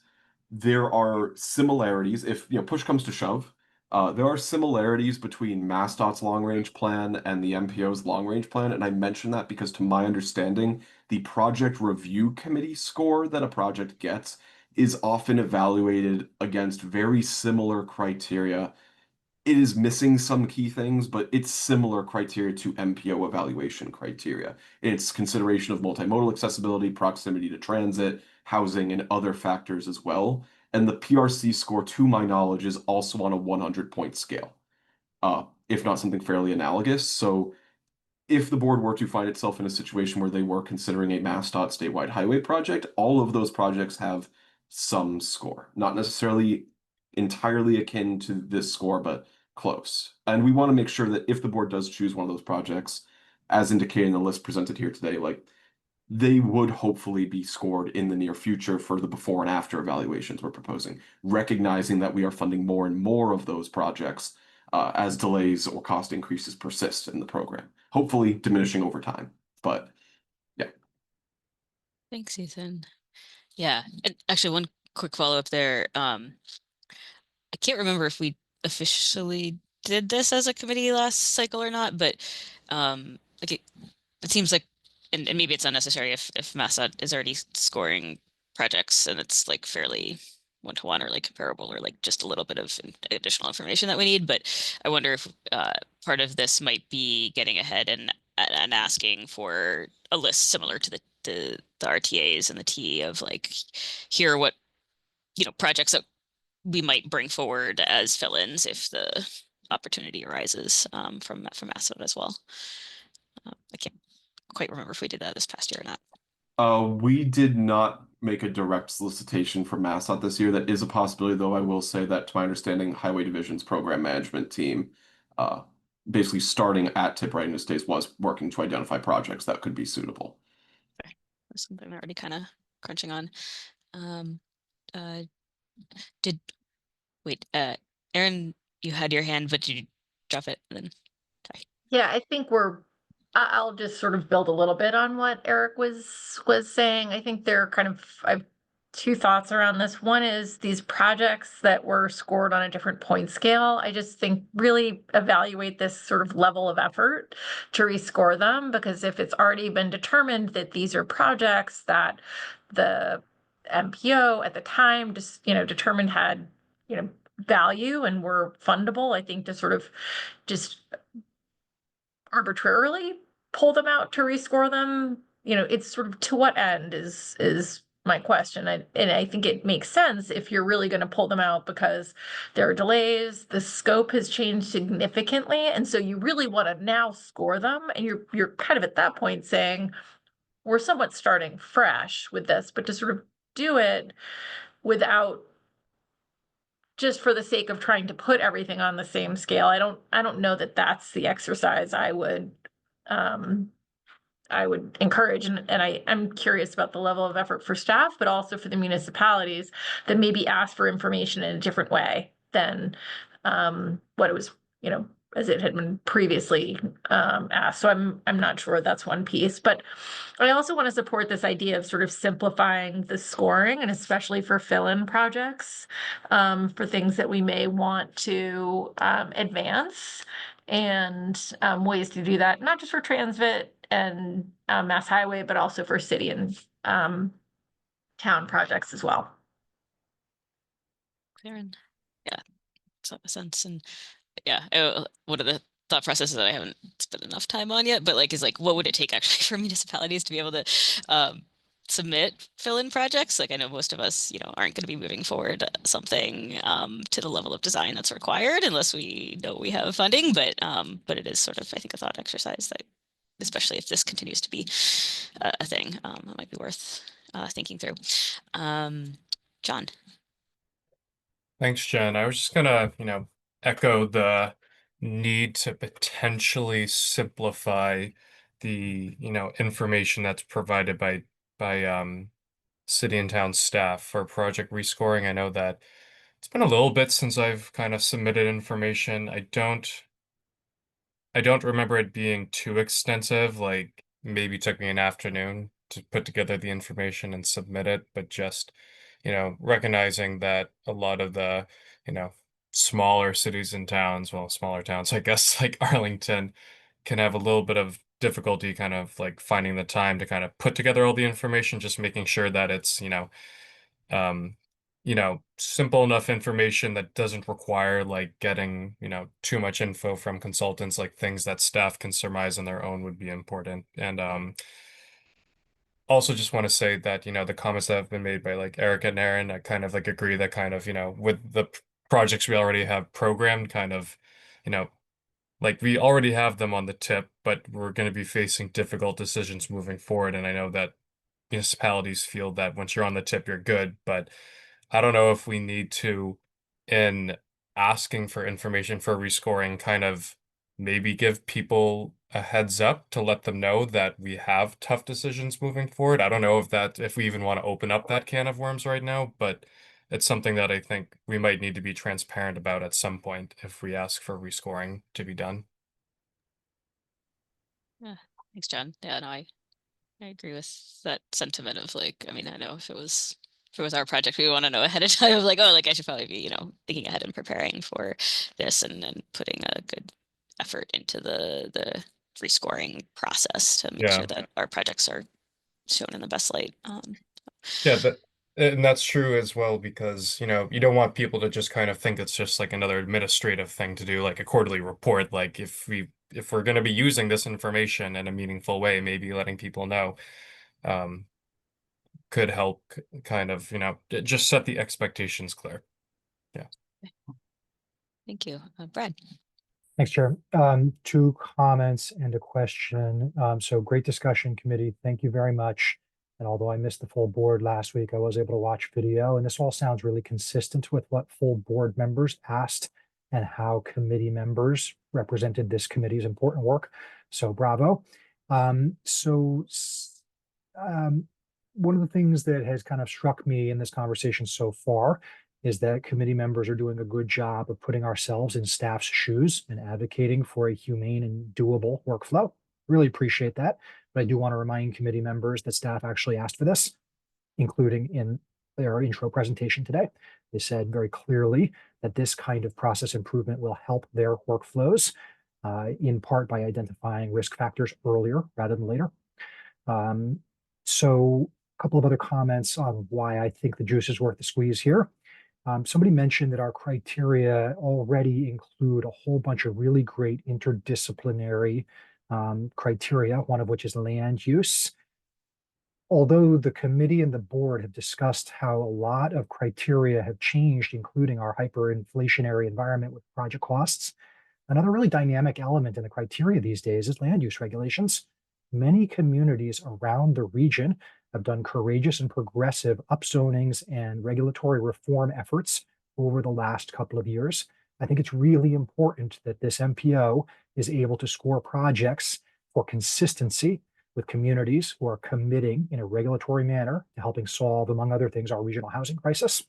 there are similarities. If push comes to shove, there are similarities between MassDOT's long range plan and the MPO's long range plan. And I mention that because, to my understanding, the project review committee score that a project gets is often evaluated against very similar criteria. It is missing some key things, but it's similar criteria to MPO evaluation criteria. It's consideration of multimodal accessibility, proximity to transit, housing, and other factors as well. And the PRC score, to my knowledge, is also on a 100-point scale, if not something fairly analogous. So if the board were to find itself in a situation where they were considering a MassDOT statewide highway project, all of those projects have some score, not necessarily entirely akin to this score, but close. And we want to make sure that if the board does choose one of those projects, as indicated in the list presented here today, like they would hopefully be scored in the near future for the before and after evaluations we're proposing, recognizing that we are funding more and more of those projects as delays or cost increases persist in the program, hopefully diminishing over time. But yeah. Thanks, Ethan. Yeah, and actually, one quick follow-up there. I can't remember if we officially did this as a committee last cycle or not, but like it seems like, and maybe it's unnecessary if MassDOT is already scoring projects and it's like fairly one-to-one or like comparable or like just a little bit of additional information that we need. But I wonder if part of this might be getting ahead and asking for a list similar to the RTAs and the T of like, here are what, projects that we might bring forward as fill-ins if the opportunity arises from MassDOT as well. I can't quite remember if we did that this past year or not. We did not make a direct solicitation for MassDOT this year. That is a possibility, though I will say that to my understanding, Highway Division's program management team, basically starting at tip readiness days, was working to identify projects that could be suitable. Okay. That's something they're already kind of crunching on. Wait, Aaron, you had your hand, but you drop it and then sorry. Yeah, I think I'll just sort of build a little bit on what Eric was saying. I think there are I have two thoughts around this. One is these projects that were scored on a different point scale. I just think really evaluate this sort of level of effort to rescore them, because if it's already been determined that these are projects that the MPO at the time just, determined had, value and were fundable, I think to sort of just arbitrarily pull them out to rescore them, it's sort of to what end is my question. And I think it makes sense if you're really going to pull them out because there are delays, the scope has changed significantly, and so you really want to now score them, and you're kind of at that point saying we're somewhat starting fresh with this, but to sort of do it without, just for the sake of trying to put everything on the same scale. I don't know that that's the exercise I would encourage, and I'm curious about the level of effort for staff, but also for the municipalities that maybe ask for information in a different way than what it was, as it had been previously asked. So I'm not sure that's one piece, but I also want to support this idea of sort of simplifying the scoring, and especially for fill-in projects, for things that we may want to advance, and ways to do that, not just for Transit and Mass Highway, but also for city and town projects as well. Aaron, yeah, makes a lot of sense. And yeah, one of the thought processes that I haven't spent enough time on yet, but like is like, what would it take actually for municipalities to be able to submit fill-in projects? Like I know most of us, aren't going to be moving forward something to the level of design that's required unless we know we have funding. But it is sort of, I think, a thought exercise that, especially if this continues to be a thing, it might be worth thinking through. John. Thanks, Jen. I was just gonna, echo the need to potentially simplify the, information that's provided by city and town staff for project rescoring. I know that it's been a little bit since I've kind of submitted information. I don't remember it being too extensive, like maybe took me an afternoon to put together the information and submit it, but just, recognizing that a lot of the, you know, smaller cities and towns, well, smaller towns, I guess, like Arlington, can have a little bit of difficulty kind of like finding the time to kind of put together all the information, just making sure that it's, um, simple enough information that doesn't require like getting, too much info from consultants, like things that staff can surmise on their own would be important. And also just want to say that, the comments that have been made by like Eric and Aaron, I kind of like agree that kind of, with the projects we already have programmed, kind of, you know, like we already have them on the tip, but we're going to be facing difficult decisions moving forward. And I know that municipalities feel that once you're on the tip, you're good. But I don't know if we need to, in asking for information for rescoring, kind of maybe give people a heads up to let them know that we have tough decisions moving forward. I don't know if we even want to open up that can of worms right now, but it's something that I think we might need to be transparent about at some point if we ask for rescoring to be done. Yeah, thanks, John. Yeah, no, I agree with that sentiment of like, I mean, I know if it was our project, we want to know ahead of time of like, oh, like I should probably be, thinking ahead and preparing for this and putting a good effort into the rescoring process to make Yeah. sure that our projects are shown in the best light. Yeah, And that's true as well because, you know, you don't want people to just kind of think it's just like another administrative thing to do, like a quarterly report. Like if we're going to be using this information in a meaningful way, maybe letting people know um, could help kind of, you know, just set the expectations clear. Yeah. Thank you. Brad. Thanks, Chair. Two comments and a question. So great discussion, committee. Thank you very much. And although I missed the full board last week, I was able to watch video, and this all sounds really consistent with what full board members asked and how committee members represented this committee's important work. So bravo. One of the things that has kind of struck me in this conversation so far is that committee members are doing a good job of putting ourselves in staff's shoes and advocating for a humane and doable workflow. Really appreciate that. But I do want to remind committee members that staff actually asked for this, including in their intro presentation today. They said very clearly that this kind of process improvement will help their workflows, in part by identifying risk factors earlier rather than later. So a couple of other comments on why I think the juice is worth the squeeze here. Somebody mentioned that our criteria already include a whole bunch of really great interdisciplinary criteria, one of which is land use. Although the committee and the board have discussed how a lot of criteria have changed, including our hyperinflationary environment with project costs, another really dynamic element in the criteria these days is land use regulations. Many communities around the region have done courageous and progressive upzonings and regulatory reform efforts over the last couple of years. I think it's really important that this MPO is able to score projects for consistency with communities who are committing in a regulatory manner to helping solve, among other things, our regional housing crisis.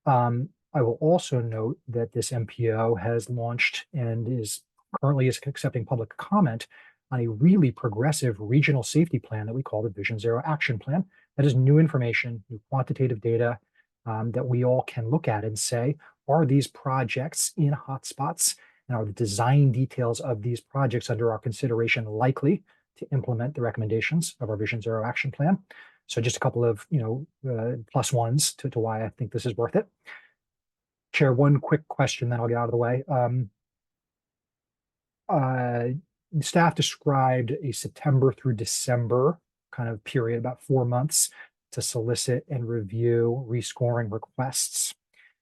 I will also note that this MPO has launched and is currently accepting public comment on a really progressive regional safety plan that we call the Vision Zero Action Plan. That is new information, new quantitative data that we all can look at and say, are these projects in hotspots, and are the design details of these projects under our consideration likely to implement the recommendations of our Vision Zero Action Plan? So just a couple of plus ones to why I think this is worth it. Chair, one quick question, then I'll get out of the way. Staff described a September through December kind of period, about 4 months, to solicit and review rescoring requests.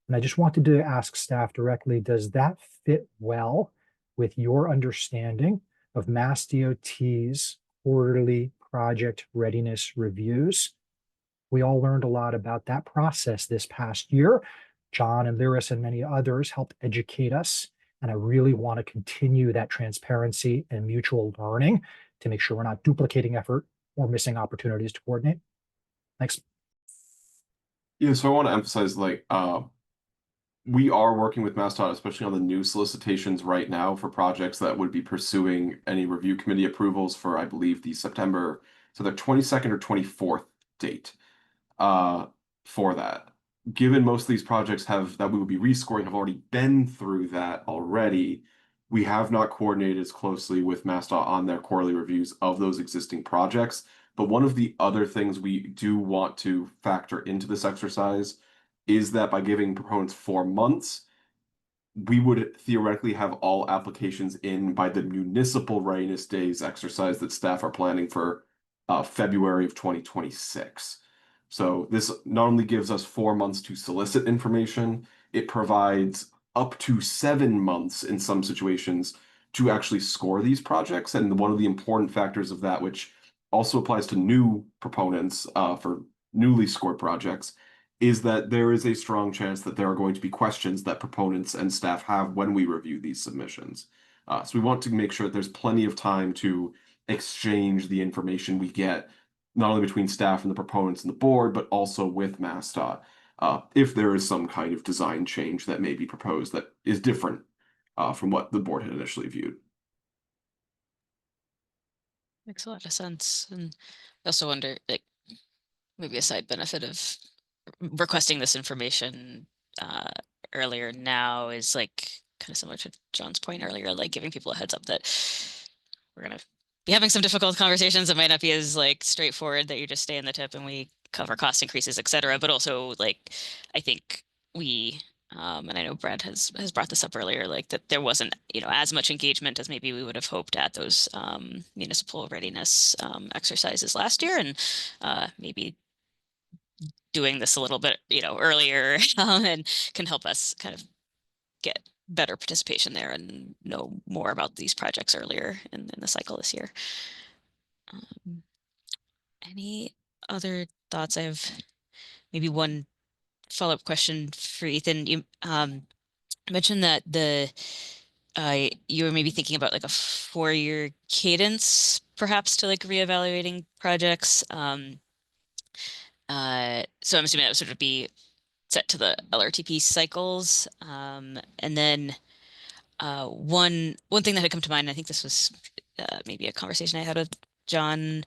And I just wanted to ask staff directly, does that fit well with your understanding of Mass DOT's quarterly project readiness reviews? We all learned a lot about that process this past year. John and Lyris and many others helped educate us. And I really want to continue that transparency and mutual learning to make sure we're not duplicating effort or missing opportunities to coordinate. Thanks. Yeah, so I want to emphasize we are working with MassDOT, especially on the new solicitations right now for projects that would be pursuing any review committee approvals for, I believe, the September, so the 22nd or 24th date for that. Given most of these projects that we will be rescoring have already been through that already, we have not coordinated as closely with MassDOT on their quarterly reviews of those existing projects. But one of the other things we do want to factor into this exercise is that by giving proponents 4 months, we would theoretically have all applications in by the municipal readiness days exercise that staff are planning for February of 2026. So this not only gives us 4 months to solicit information, it provides up to 7 months in some situations to actually score these projects. And one of the important factors of that, which also applies to new proponents for newly scored projects, is that there is a strong chance that there are going to be questions that proponents and staff have when we review these submissions. So we want to make sure that there's plenty of time to exchange the information we get, not only between staff and the proponents and the board, but also with MassDOT, if there is some kind of design change that may be proposed that is different from what the board had initially viewed. Makes a lot of sense. And I also wonder, like, maybe a side benefit of requesting this information earlier now is like kind of similar to John's point earlier, like giving people a heads up that we're gonna be having some difficult conversations. It might not be as like straightforward that you just stay in the tip and we cover cost increases, et cetera. But also, like, I think we, and I know Brad has brought this up earlier, like that there wasn't, as much engagement as maybe we would have hoped at those municipal readiness exercises last year, and maybe doing this a little bit, earlier and can help us kind of get better participation there and know more about these projects earlier in the cycle this year. Any other thoughts? I have maybe one follow-up question for Ethan. You mentioned that you were maybe thinking about like a 4-year cadence, perhaps, to like reevaluating projects. So I'm assuming that would sort of be set to the LRTP cycles. And then one thing that had come to mind, I think this was maybe a conversation I had with John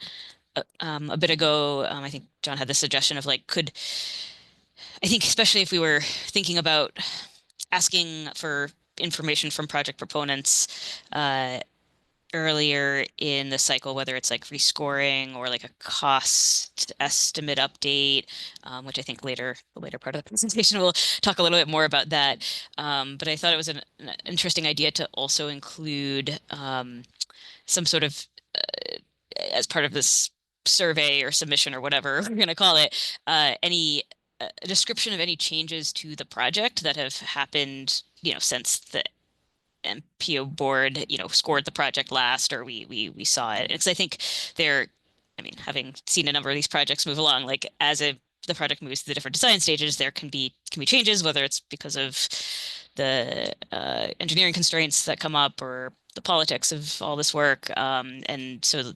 a bit ago. I think John had the suggestion of like, I think especially if we were thinking about asking for information from project proponents earlier in the cycle, whether it's like rescoring or like a cost estimate update, which I think the later part of the presentation will talk a little bit more about that. But I thought it was an interesting idea to also include some sort of as part of this survey or submission or whatever we're going to call it, any a description of any changes to the project that have happened, since the MPO board, scored the project last, or we saw it. Because I think having seen a number of these projects move along, like the project moves through the different design stages, there can be changes, whether it's because of the engineering constraints that come up or the politics of all this work. And so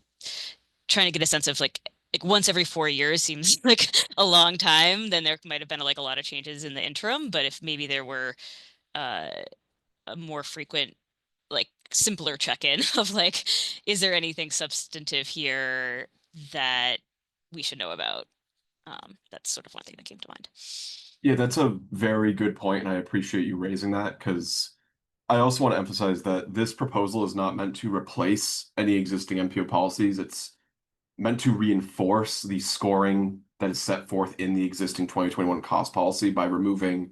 trying to get a sense of like once every 4 years seems like a long time, then there might have been like a lot of changes in the interim. But if maybe there were a more frequent, like simpler check-in of like, is there anything substantive here that we should know about? That's sort of one thing that came to mind. Yeah, that's a very good point, and I appreciate you raising that because I also want to emphasize that this proposal is not meant to replace any existing MPO policies. It's meant to reinforce the scoring that is set forth in the existing 2021 cost policy by removing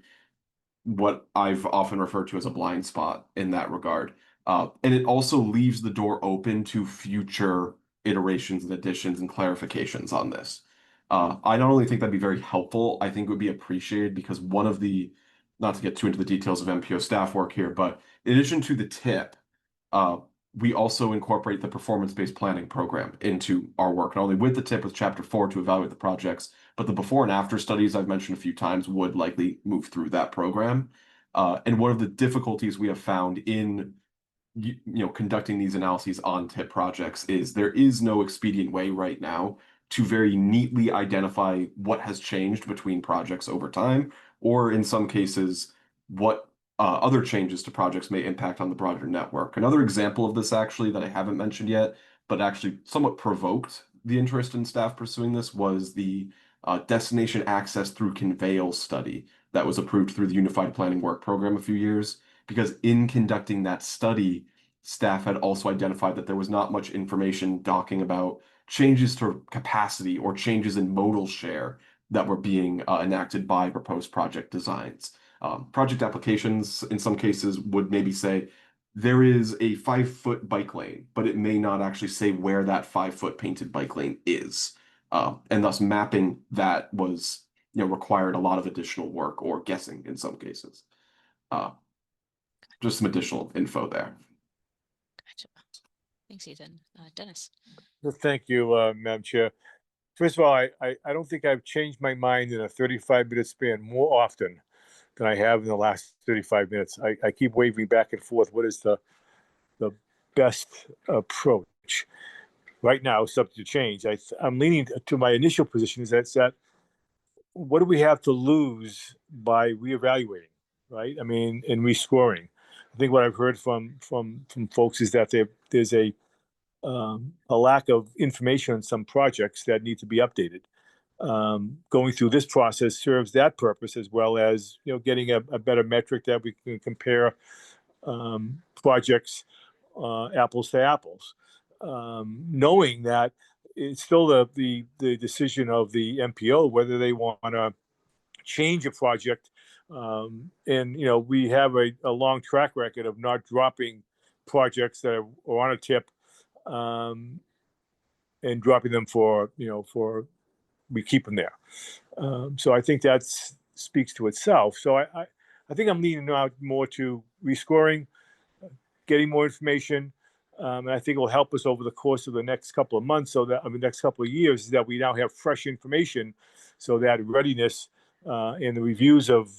what I've often referred to as a blind spot in that regard. And it also leaves the door open to future iterations and additions and clarifications on this. I not only think that'd be very helpful, I think it would be appreciated because one of the, not to get too into the details of MPO staff work here, but in addition to the tip, we also incorporate the performance-based planning program into our work, not only with the tip with Chapter 4 to evaluate the projects, but the before and after studies I've mentioned a few times would likely move through that program. And one of the difficulties we have found in conducting these analyses on tip projects is there is no expedient way right now to very neatly identify what has changed between projects over time, or in some cases, what other changes to projects may impact on the broader network. Another example of this actually that I haven't mentioned yet, but actually somewhat provoked the interest in staff pursuing this was the destination access through conveyal study that was approved through the Unified Planning Work Program a few years, because in conducting that study, staff had also identified that there was not much information talking about changes to capacity or changes in modal share that were being enacted by proposed project designs. Project applications, in some cases, would maybe say there is a 5-foot bike lane, but it may not actually say where that 5-foot painted bike lane is. And thus mapping that was, required a lot of additional work or guessing in some cases. Just some additional info there. Gotcha. Thanks, Ethan. Dennis. Well, thank you, Madam Chair. First of all, I don't think I've changed my mind in a 35-minute span more often than I have in the last 35 minutes. I keep waving back and forth. What is the best approach? Right now, subject to change. I'm leaning to my initial position is that what do we have to lose by reevaluating, right? I mean, and rescoring. I think what I've heard from folks is that there's a lack of information on some projects that need to be updated. Going through this process serves that purpose, as well as getting a better metric that we can compare projects apples to apples. Knowing that it's still the decision of the MPO whether they want to change a project. And we have a long track record of not dropping projects that are on a tip, and dropping them for we keep them there. So I think that speaks to itself. So I think I'm leaning out more to rescoring, getting more information. And I think it will help us over the course of the next couple of months, next couple of years, that we now have fresh information, so that readiness and the reviews of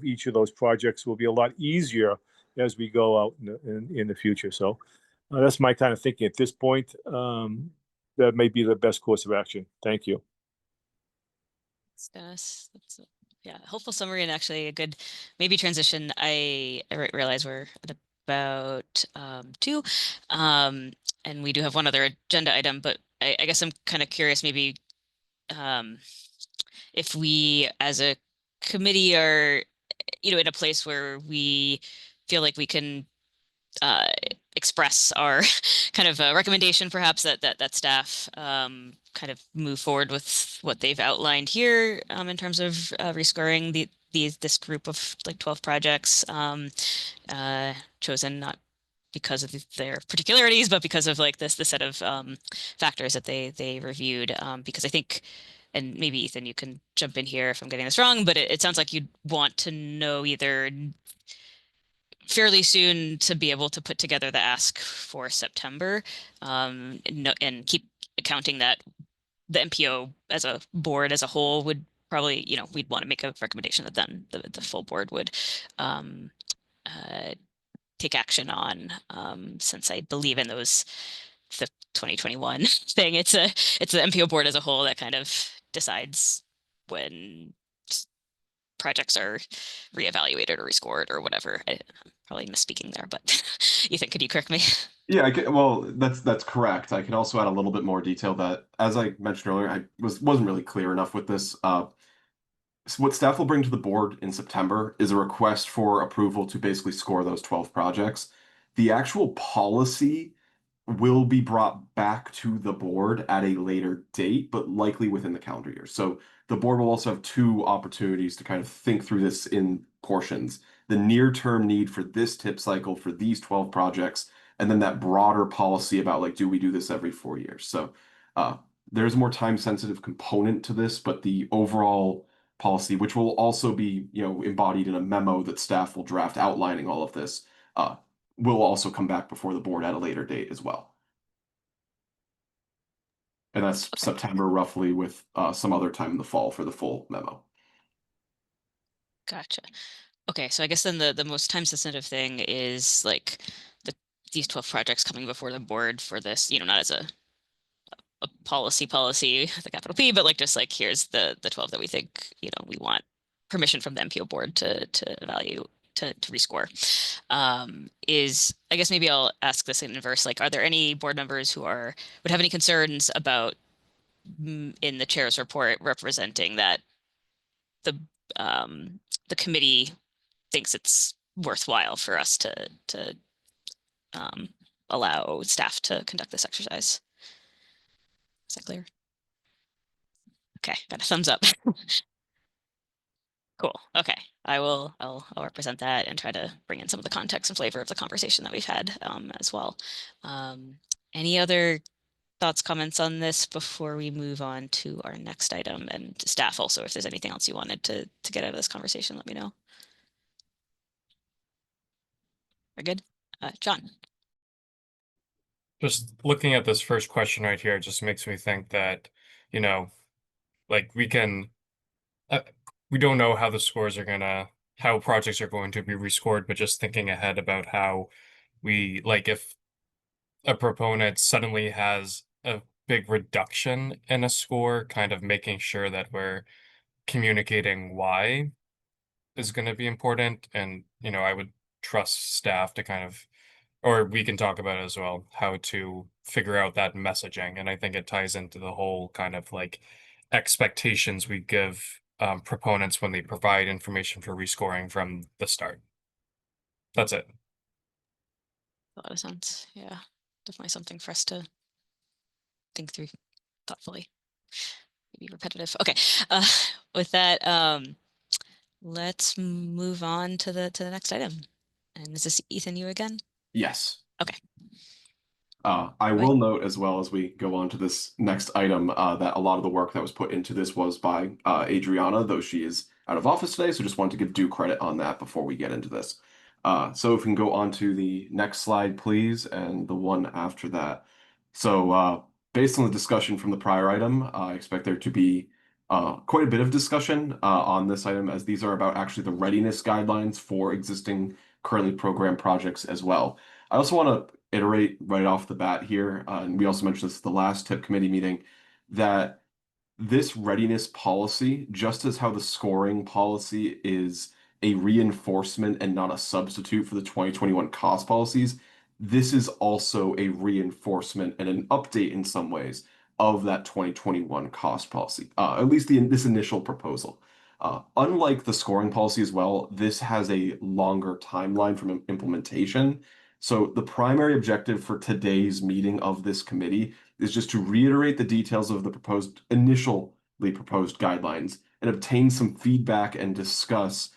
each of those projects will be a lot easier as we go out in the future. So that's my kind of thinking at this point. That may be the best course of action. Thank you. Thanks, Dennis. That's a helpful summary and actually a good maybe transition. I realize we're at about 2, and we do have one other agenda item, but I guess I'm kind of curious maybe if we as a committee are in a place where we feel like we can express our kind of recommendation, perhaps that staff kind of move forward with what they've outlined here in terms of rescoring this group of like 12 projects chosen not because of their particularities, but because of like the set of factors that they reviewed. Because I think, and maybe Ethan, you can jump in here if I'm getting this wrong, but it sounds like you'd want to know either fairly soon to be able to put together the ask for September, and keep accounting that the MPO as a board as a whole would probably, we'd want to make a recommendation that then the full board would take action on, since I believe in the 2021 thing. It's the MPO board as a whole that kind of decides when projects are reevaluated or rescored or whatever. I'm probably misspeaking there, but Ethan, could you correct me? Yeah, well, that's correct. I can also add a little bit more detail that, as I mentioned earlier, I wasn't really clear enough with this. So what staff will bring to the board in September is a request for approval to basically score those 12 projects. The actual policy will be brought back to the board at a later date, but likely within the calendar year. So the board will also have 2 opportunities to kind of think through this in portions. The near-term need for this tip cycle for these 12 projects, and then that broader policy about like, do we do this every 4 years? So there's a more time-sensitive component to this, but the overall policy, which will also be embodied in a memo that staff will draft outlining all of this, will also come back before the board at a later date as well. And that's Okay. September roughly, with some other time in the fall for the full memo. Gotcha. Okay, so I guess then the most time sensitive thing is like these 12 projects coming before the board for this, not as a policy, the capital P, but like just like here's the 12 that we think, we want permission from the MPO board to evaluate to rescore. Is, I guess maybe I'll ask this in inverse, like are there any board members who would have any concerns about in the chair's report representing that the committee thinks it's worthwhile for us to allow staff to conduct this exercise? Is that clear? Okay, got a thumbs up. Cool. Okay, I'll represent that and try to bring in some of the context and flavor of the conversation that we've had as well. Any other thoughts, comments on this before we move on to our next item? And staff also, if there's anything else you wanted to get out of this conversation, let me know. We're good. John. Just looking at this first question right here just makes me think that, like we don't know how the scores are how projects are going to be rescored, but just thinking ahead about how if a proponent suddenly has a big reduction in a score, kind of making sure that we're communicating why is going to be important. And, I would trust staff to kind of, or we can talk about it as well, how to figure out that messaging. And I think it ties into the whole kind of like expectations we give proponents when they provide information for rescoring from the start. That's it. A lot of sense. Yeah, definitely something for us to think through. thoughtfully. Maybe repetitive. Okay. With that, let's move on to the next item. And is this Ethan, you again? Yes. Okay. I will note as well as we go on to this next item that a lot of the work that was put into this was by Adriana, though she is out of office today, so just wanted to give due credit on that before we get into this. So if we can go on to the next slide, please, and the one after that. So based on the discussion from the prior item, I expect there to be quite a bit of discussion on this item, as these are about actually the readiness guidelines for existing currently programmed projects as well. I also want to iterate right off the bat here, and we also mentioned this at the last TIP committee meeting, that this readiness policy, just as how the scoring policy is a reinforcement and not a substitute for the 2021 cost policies, this is also a reinforcement and an update in some ways of that 2021 cost policy, at least this initial proposal. Unlike the scoring policy as well, this has a longer timeline from implementation. So the primary objective for today's meeting of this committee is just to reiterate the details of the initially proposed guidelines and obtain some feedback and discuss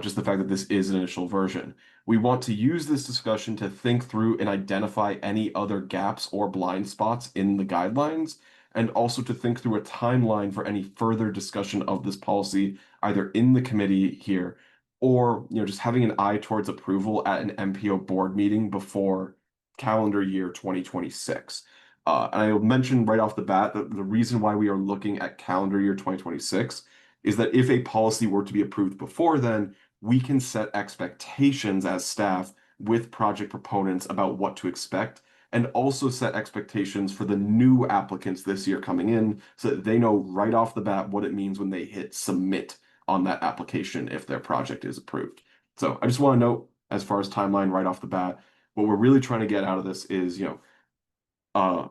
just the fact that this is an initial version. We want to use this discussion to think through and identify any other gaps or blind spots in the guidelines, and also to think through a timeline for any further discussion of this policy, either in the committee here or just having an eye towards approval at an MPO board meeting before calendar year 2026. And I will mention right off the bat that the reason why we are looking at calendar year 2026 is that if a policy were to be approved before then, we can set expectations as staff with project proponents about what to expect, and also set expectations for the new applicants this year coming in so that they know right off the bat what it means when they hit submit on that application if their project is approved. So I just want to note, as far as timeline right off the bat, what we're really trying to get out of this is, a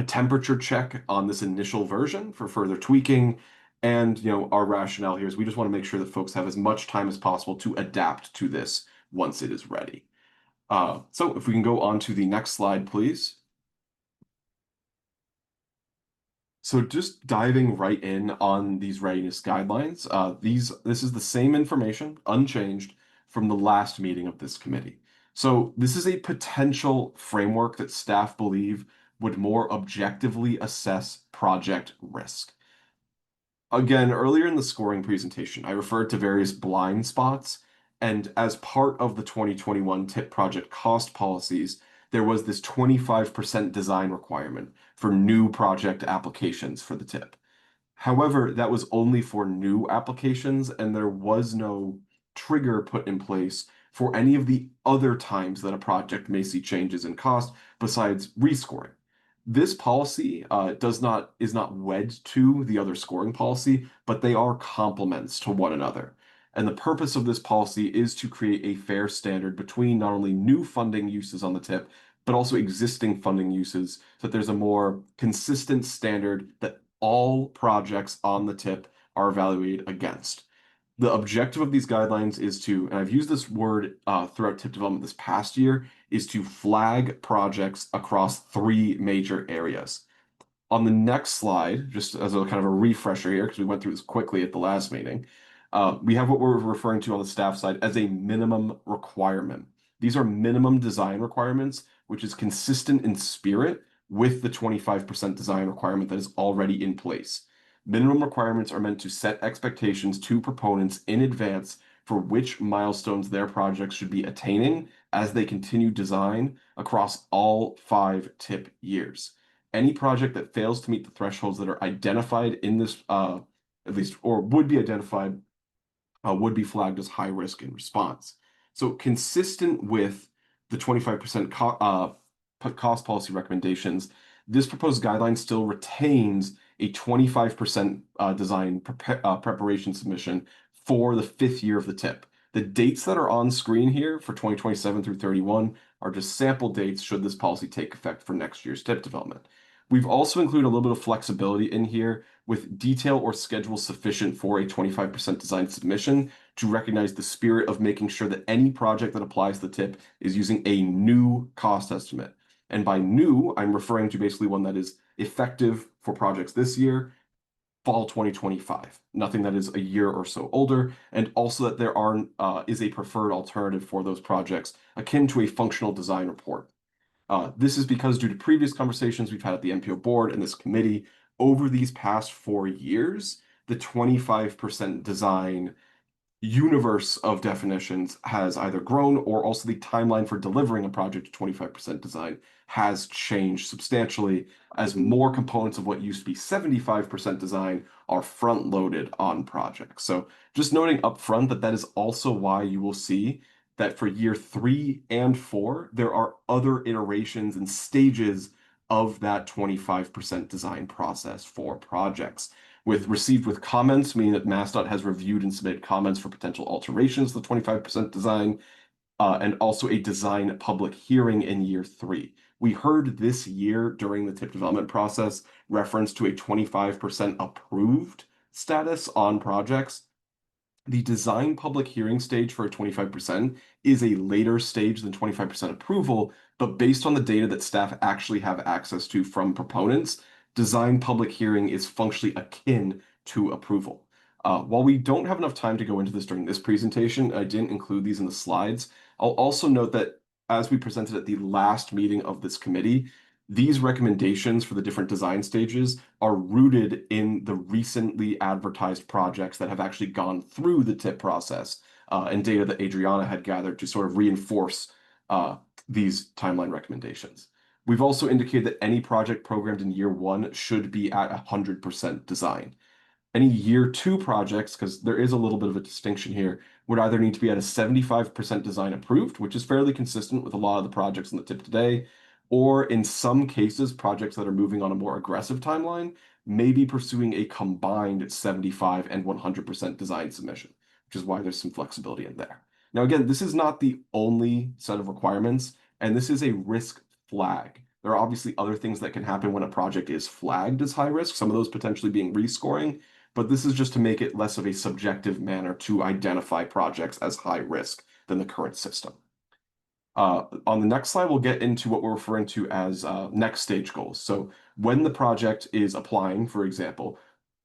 temperature check on this initial version for further tweaking. And, our rationale here is we just want to make sure that folks have as much time as possible to adapt to this once it is ready. So if we can go on to the next slide, please. So just diving right in on these readiness guidelines, this is the same information, unchanged, from the last meeting of this committee. So this is a potential framework that staff believe would more objectively assess project risk. Again, earlier in the scoring presentation, I referred to various blind spots, and as part of the 2021 TIP project cost policies, there was this 25% design requirement for new project applications for the TIP. However, that was only for new applications, and there was no trigger put in place for any of the other times that a project may see changes in cost besides rescoring. This policy is not wed to the other scoring policy, but they are complements to one another. And the purpose of this policy is to create a fair standard between not only new funding uses on the TIP, but also existing funding uses, so that there's a more consistent standard that all projects on the TIP are evaluated against. The objective of these guidelines is to, and I've used this word throughout TIP development this past year, is to flag projects across 3 major areas. On the next slide, just as a kind of a refresher here, because we went through this quickly at the last meeting, we have what we're referring to on the staff side as a minimum requirement. These are minimum design requirements, which is consistent in spirit with the 25% design requirement that is already in place. Minimum requirements are meant to set expectations to proponents in advance for which milestones their projects should be attaining as they continue design across all 5 TIP years. Any project that fails to meet the thresholds that are identified in this, at least, or would be identified, would be flagged as high risk in response. So consistent with the 25% cost policy recommendations, this proposed guideline still retains a 25% design preparation submission for the 5th year of the TIP. The dates that are on screen here for 2027 through 31 are just sample dates should this policy take effect for next year's TIP development. We've also included a little bit of flexibility in here with detail or schedule sufficient for a 25% design submission to recognize the spirit of making sure that any project that applies to the TIP is using a new cost estimate. And by new, I'm referring to basically one that is effective for projects this year, fall 2025, nothing that is a year or so older, and also that there is a preferred alternative for those projects akin to a functional design report. This is because due to previous conversations we've had at the MPO board and this committee over these past 4 years, the 25% design universe of definitions has either grown or also the timeline for delivering a project to 25% design has changed substantially as more components of what used to be 75% design are front loaded on projects. So just noting up front that that is also why you will see that for year 3 and 4, there are other iterations and stages of that 25% design process for projects received with comments, meaning that MassDOT has reviewed and submitted comments for potential alterations to the 25% design, and also a design public hearing in year 3. We heard this year during the TIP development process reference to a 25% approved status on projects. The design public hearing stage for a 25% is a later stage than 25% approval, but based on the data that staff actually have access to from proponents, design public hearing is functionally akin to approval. While we don't have enough time to go into this during this presentation, I didn't include these in the slides. I'll also note that as we presented at the last meeting of this committee, these recommendations for the different design stages are rooted in the recently advertised projects that have actually gone through the TIP process and data that Adriana had gathered to sort of reinforce these timeline recommendations. We've also indicated that any project programmed in year 1 should be at 100% design. Any year 2 projects, because there is a little bit of a distinction here, would either need to be at a 75% design approved, which is fairly consistent with a lot of the projects in the TIP today, or in some cases, projects that are moving on a more aggressive timeline may be pursuing a combined 75 and 100% design submission, which is why there's some flexibility in there. Now, again, this is not the only set of requirements, and this is a risk flag. There are obviously other things that can happen when a project is flagged as high risk, some of those potentially being rescoring, but this is just to make it less of a subjective manner to identify projects as high risk than the current system. On the next slide, we'll get into what we're referring to as next stage goals. So when the project is applying, for example,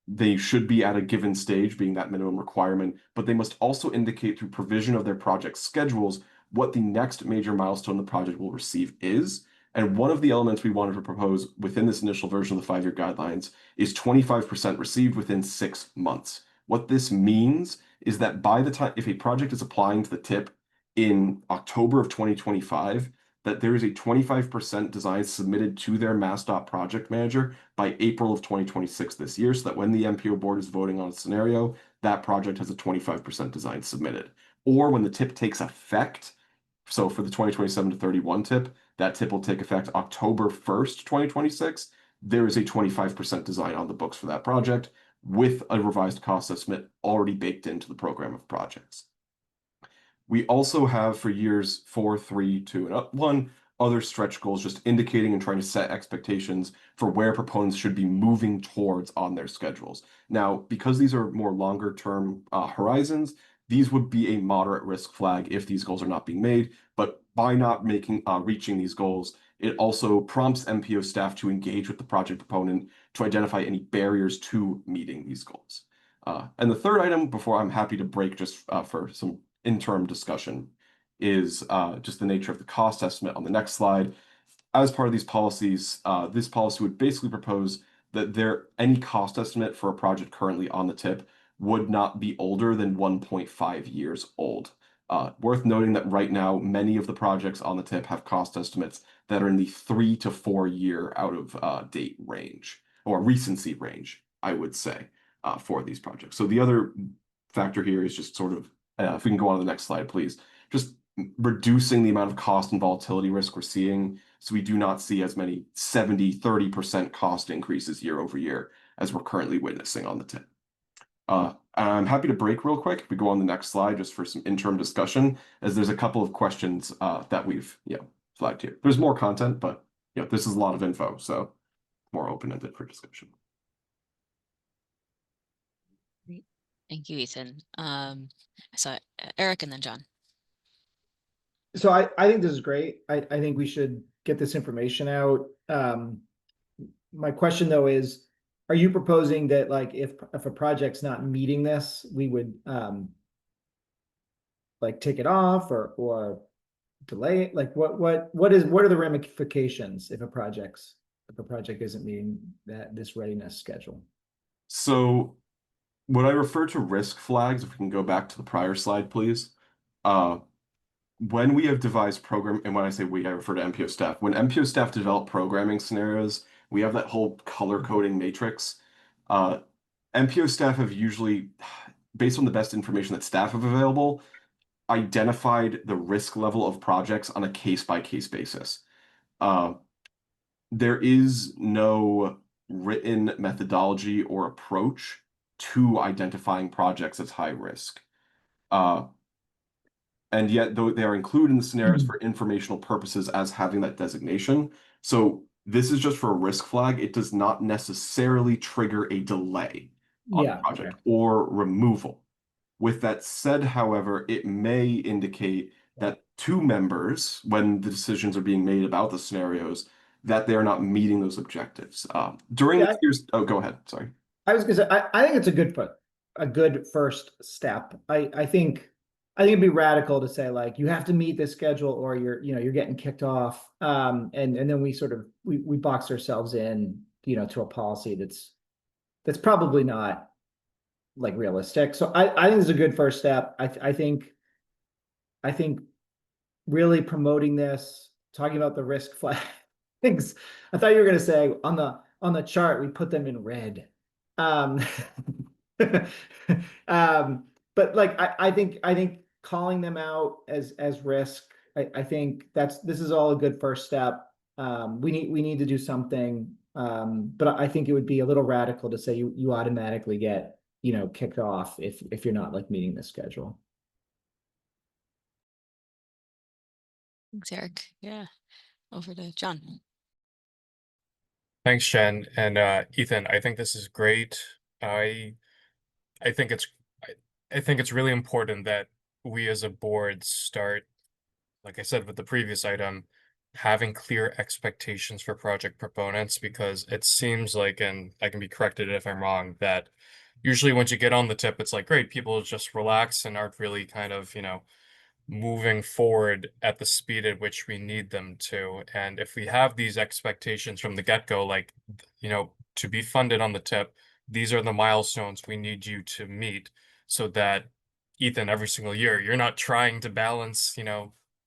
they should be at a given stage, being that minimum requirement, but they must also indicate through provision of their project schedules what the next major milestone the project will receive is. And one of the elements we wanted to propose within this initial version of the 5-year guidelines is 25% received within 6 months. What this means is that by the time, if a project is applying to the TIP in October of 2025, that there is a 25% design submitted to their MassDOT project manager by April of 2026 this year, so that when the MPO board is voting on a scenario, that project has a 25% design submitted. Or when the TIP takes effect, so for the 2027 to 31 TIP, that TIP will take effect October 1st, 2026. There is a 25% design on the books for that project with a revised cost estimate already baked into the program of projects. We also have for years 4, 3, 2, and 1 other stretch goals, just indicating and trying to set expectations for where proponents should be moving towards on their schedules. Now, because these are more longer term horizons, these would be a moderate risk flag if these goals are not being made, but by not reaching these goals, it also prompts MPO staff to engage with the project proponent to identify any barriers to meeting these goals. And the third item, before I'm happy to break just for some interim discussion, is just the nature of the cost estimate on the next slide. As part of these policies, this policy would basically propose that any cost estimate for a project currently on the TIP would not be older than 1.5 years old. Worth noting that right now, many of the projects on the TIP have cost estimates that are in the 3 to 4 year out of date range, or recency range, I would say, for these projects. So the other factor here is just sort of, if we can go on to the next slide, please, just reducing the amount of cost and volatility risk we're seeing, so we do not see as many 70-30% cost increases year over year as we're currently witnessing on the TIP. I'm happy to break real quick if we go on the next slide just for some interim discussion, as there's a couple of questions that we've flagged here. There's more content, but this is a lot of info, so more open-ended for discussion. Great. Thank you, Ethan. I saw Eric and then John. So I think this is great. I think we should get this information out. my question though is, are you proposing that like if a project's not meeting this, we would like take it off or delay it? Like what are the ramifications if a project isn't meeting this readiness schedule? So when I refer to risk flags, if we can go back to the prior slide, please. When we have devised program, and when I say we, I refer to MPO staff. When MPO staff develop programming scenarios, we have that whole color coding matrix. MPO staff have usually, based on the best information that staff have available, identified the risk level of projects on a case-by-case basis. There is no written methodology or approach to identifying projects as high risk. And yet, though they are included in the scenarios for informational purposes as having that designation. So this is just for a risk flag. It does not necessarily trigger a delay on the project or removal. With that said, however, it may indicate that two members, when the decisions are being made about the scenarios, that they are not meeting those objectives. During this year's, oh, go ahead. Sorry. I was gonna say, I think it's a good first step. I think it'd be radical to say like you have to meet this schedule or you're getting kicked off. And then we sort of we box ourselves in, to a policy that's probably not like realistic. So I think it's a good first step. I think really promoting this, talking about the risk flag things. I thought you were gonna say on the chart we put them in red. Um, but like I think calling them out as risk, I think this is all a good first step. We need to do something. But I think it would be a little radical to say you automatically get, kicked off if you're not like meeting the schedule. Thanks, Eric. Yeah. Over to John. Thanks, Jen. And Ethan, I think this is great. I think I think it's really important that we as a board start, like I said with the previous item, having clear expectations for project proponents, because it seems like, and I can be corrected if I'm wrong, that usually once you get on the tip, it's like, great, people just relax and aren't really kind of, moving forward at the speed at which we need them to. And if we have these expectations from the get-go, like, to be funded on the tip, these are the milestones we need you to meet, so that, Ethan, every single year, you're not trying to balance,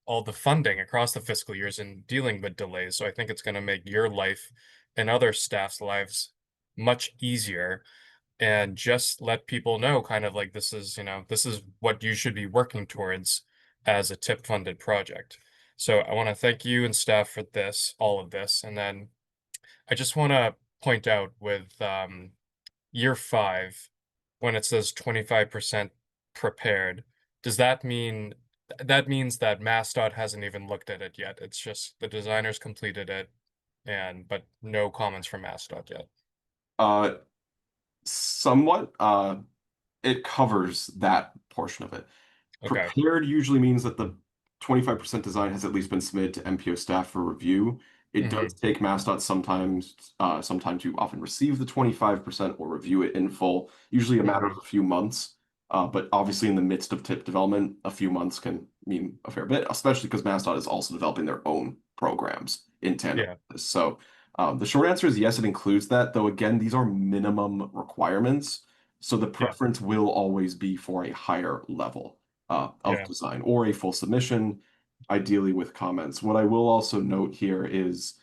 all the funding across the fiscal years and dealing with delays. So I think it's going to make your life and other staff's lives much easier. And just let people know kind of like this is what you should be working towards as a tip funded project. So I want to thank you and staff for all of this. And then I just want to point out with year 5, when it says 25% prepared, does that mean that means that MassDOT hasn't even looked at it yet? It's just the designers completed it, but no comments from MassDOT yet. Somewhat. It covers that portion of it. Okay. Prepared usually means that the 25% design has at least been submitted to MPO staff for review. It does take MassDOT some time to often receive the 25% or review it in full, usually a matter of a few months. But obviously in the midst of tip development, a few months can mean a fair bit, especially because MassDOT is also developing their own programs in tandem with this. So the short answer is yes, it includes that, though again, these are minimum requirements. So the preference will always be for a higher level of design or a full submission, ideally with comments. What I will also note here is,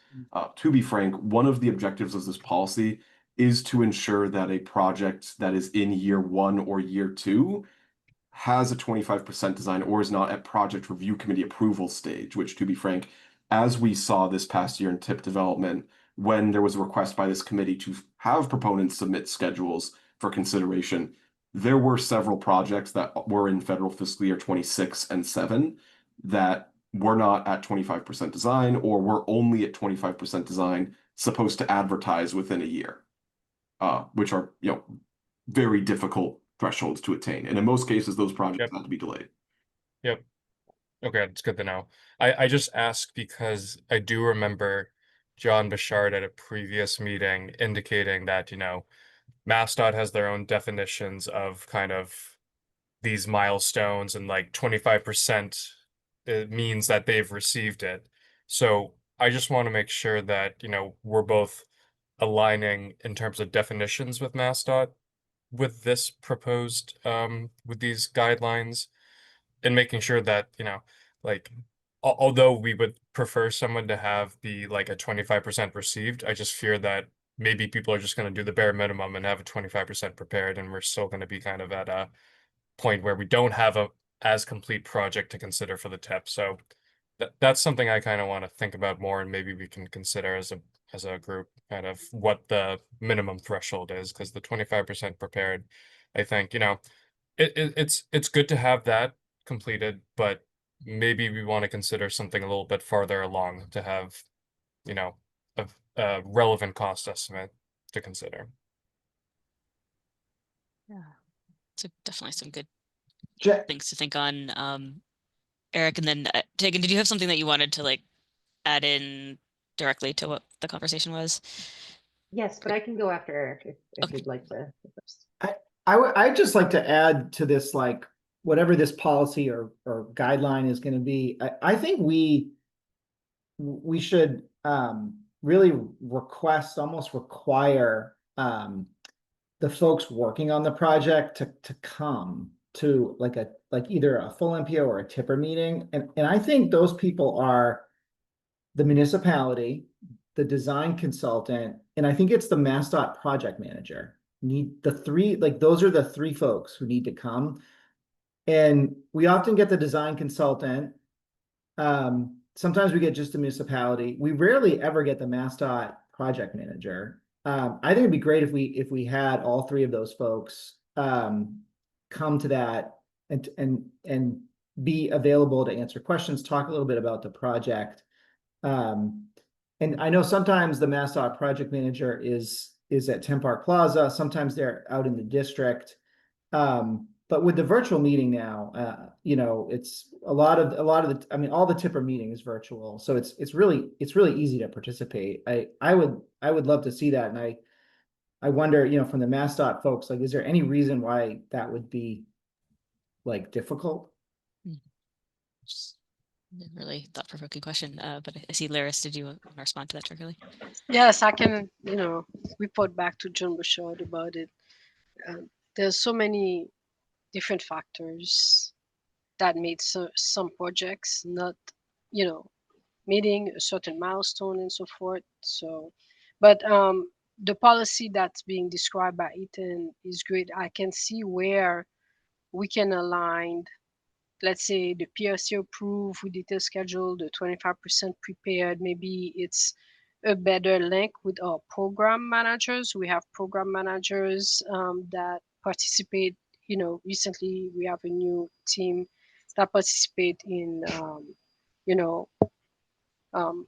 to be frank, one of the objectives of this policy is to ensure that a project that is in year 1 or year 2 has a 25% design or is not at project review committee approval stage, which, to be frank, as we saw this past year in tip development, when there was a request by this committee to have proponents submit schedules for consideration, there were several projects that were in federal fiscal year 26 and 7 that were not at 25% design or were only at 25% design, supposed to advertise within a year, which are, very difficult thresholds to attain. And in most cases, those projects have to be delayed. Yep. Okay, it's good to know. I just ask because I do remember John Bouchard at a previous meeting indicating that, MassDOT has their own definitions of kind of these milestones, and like 25% it means that they've received it. So I just want to make sure that, we're both aligning in terms of definitions with MassDOT with this proposed with these guidelines, and making sure that, like although we would prefer someone to have be like a 25% received, I just fear that maybe people are just going to do the bare minimum and have a 25% prepared, and we're still going to be kind of at a point where we don't have a as complete project to consider for the TEP. So that's something I kind of want to think about more, and maybe we can consider as a group kind of what the minimum threshold is, because the 25% prepared, I think, it's good to have that completed, but maybe we want to consider something a little bit farther along to have, a relevant cost estimate to consider. Yeah. So definitely some good Je- things to think on. Eric, and then Tegan, did you have something that you wanted to like add in directly to what the conversation was? Yes, but I can go after Eric if Okay. you'd like to go first. I'd just like to add to this, like, whatever this policy or guideline is going to be. I think we should really request, almost require the folks working on the project to come to like either a full MPO or a tipper meeting. And I think those people are the municipality, the design consultant, and I think it's the MassDOT project manager. Need the three, like those are the three folks who need to come. And we often get the design consultant. Sometimes we get just a municipality. We rarely ever get the MassDOT project manager. I think it'd be great if we had all three of those folks come to that and be available to answer questions, talk a little bit about the project. And I know sometimes the MassDOT project manager is at Tim Park Plaza. Sometimes they're out in the district. But with the virtual meeting now, it's a lot of the, I mean, all the tipper meeting is virtual, so it's really easy to participate. I would love to see that, and I wonder, from the MassDOT folks, like, is there any reason why that would be like difficult? Just a really thought-provoking question. But I see Laris, did you want to respond to that directly? Yes, I can, report back to John Bouchard about it. There's so many different factors that made some projects not, meeting a certain milestone and so forth. So, but the policy that's being described by Ethan is great. I can see where we can align, let's say the PRC approved with detailed schedule, the 25% prepared, maybe it's a better link with our program managers. We have program managers that participate. Recently we have a new team that participate in,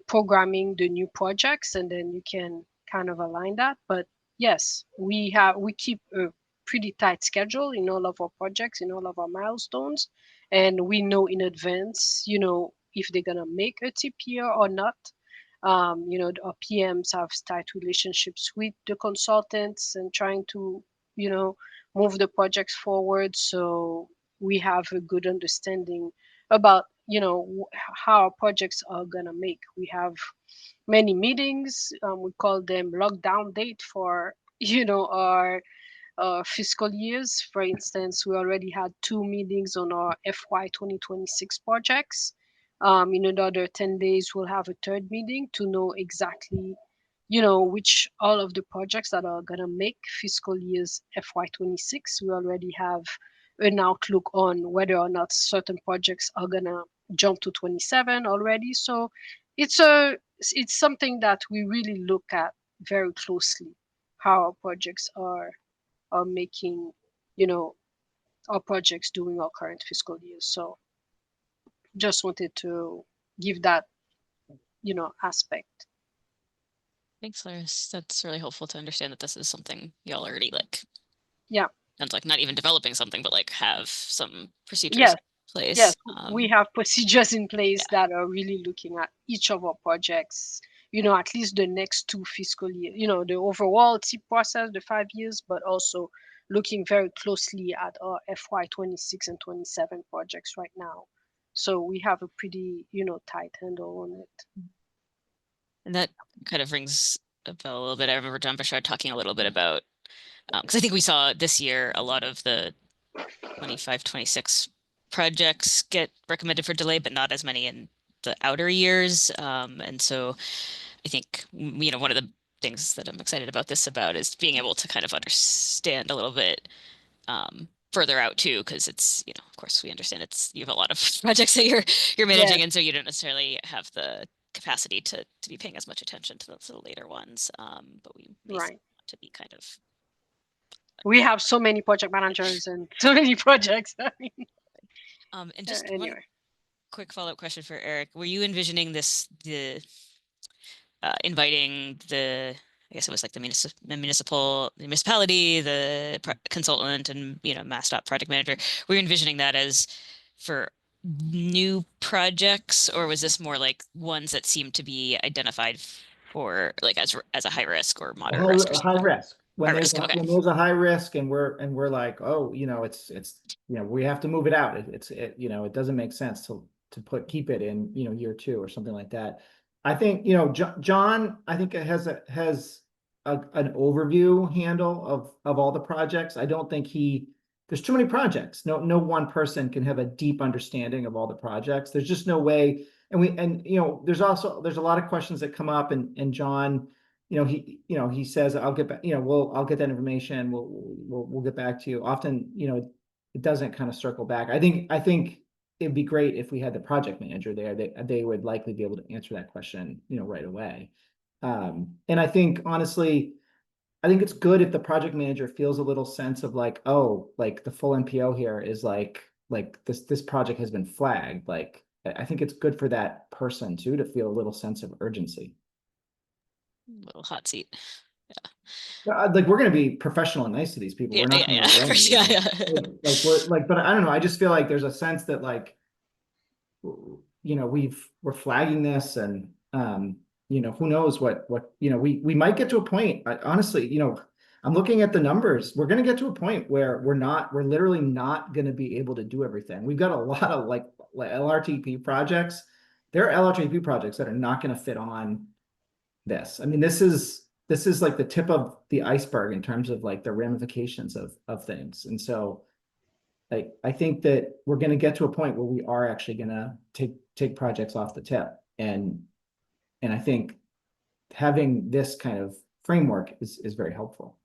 programming the new projects, and then you can kind of align that. But yes, we keep a pretty tight schedule in all of our projects, in all of our milestones, and we know in advance, if they're gonna make a TPR or not. Our PMs have tight relationships with the consultants and trying to, move the projects forward. So we have a good understanding about, how our projects are gonna make. We have many meetings. We call them lockdown date for, our fiscal years. For instance, we already had 2 meetings on our FY 2026 projects. In another 10 days, we'll have a third meeting to know exactly, which all of the projects that are going to make fiscal years FY 26. We already have an outlook on whether or not certain projects are going to jump to 27 already. So it's something that we really look at very closely, how our projects are making, our projects during our current fiscal year. So just wanted to give that, aspect. Thanks, Laris. That's really helpful to understand that this is something y'all already like. Yeah. Sounds like not even developing something, but like have some procedures Yes. in place. Yes, we have procedures in place that are really looking at each of our projects, at least the next 2 fiscal years, the overall TIP process, the 5 years, but also looking very closely at our FY 26 and 27 projects right now. So we have a pretty, tight handle on it. And that kind of rings a bell a little bit. I remember John Bouchard talking a little bit about, because I think we saw this year a lot of the 25, 26 projects get recommended for delay, but not as many in the outer years. And so I think, one of the things that I'm excited about this about is being able to kind of understand a little bit further out too, because it's, of course we understand you have a lot of projects that you're managing, Yes. and so you don't necessarily have the capacity to be paying as much attention to the later ones. But we may Right. want to be kind of We have so many project managers and so many projects. I mean, and just one anyway. quick follow-up question for Eric. Were you envisioning inviting I guess it was like the municipality, the consultant, and MassDOT project manager? Were you envisioning that as for new projects, or was this more like ones that seemed to be identified for like as a high risk or moderate risk or High something? risk. When High there's risk, okay. when there's a high risk and we're like, oh, it's we have to move it out. It doesn't make sense to keep it in year 2 or something like that. I think John I think it has an overview handle of all the projects. I don't think there's too many projects. No one person can have a deep understanding of all the projects. There's just no way. And there's a lot of questions that come up, and John, he says, I'll get back, I'll get that information. We'll get back to you. Often, it doesn't kind of circle back. I think it'd be great if we had the project manager there. They would likely be able to answer that question, right away. And I think honestly, I think it's good if the project manager feels a little sense of like, oh, like the full MPO here is like this project has been flagged. Like, I think it's good for that person too to feel a little sense of urgency. Little hot seat. Like we're gonna be professional and nice to these people. We're not gonna Of yell at course, them. yeah. Like we're like, but I don't know. I just feel like there's a sense that like, we're flagging this, and who knows what we might get to a point. Honestly, I'm looking at the numbers. We're gonna get to a point where we're literally not gonna be able to do everything. We've got a lot of like LRTP projects. There are LRTP projects that are not gonna fit on this. I mean, this is like the tip of the iceberg in terms of like the ramifications of things. And so I think that we're going to get to a point where we are actually going to take projects off the tip. And I think having this kind of framework is very helpful.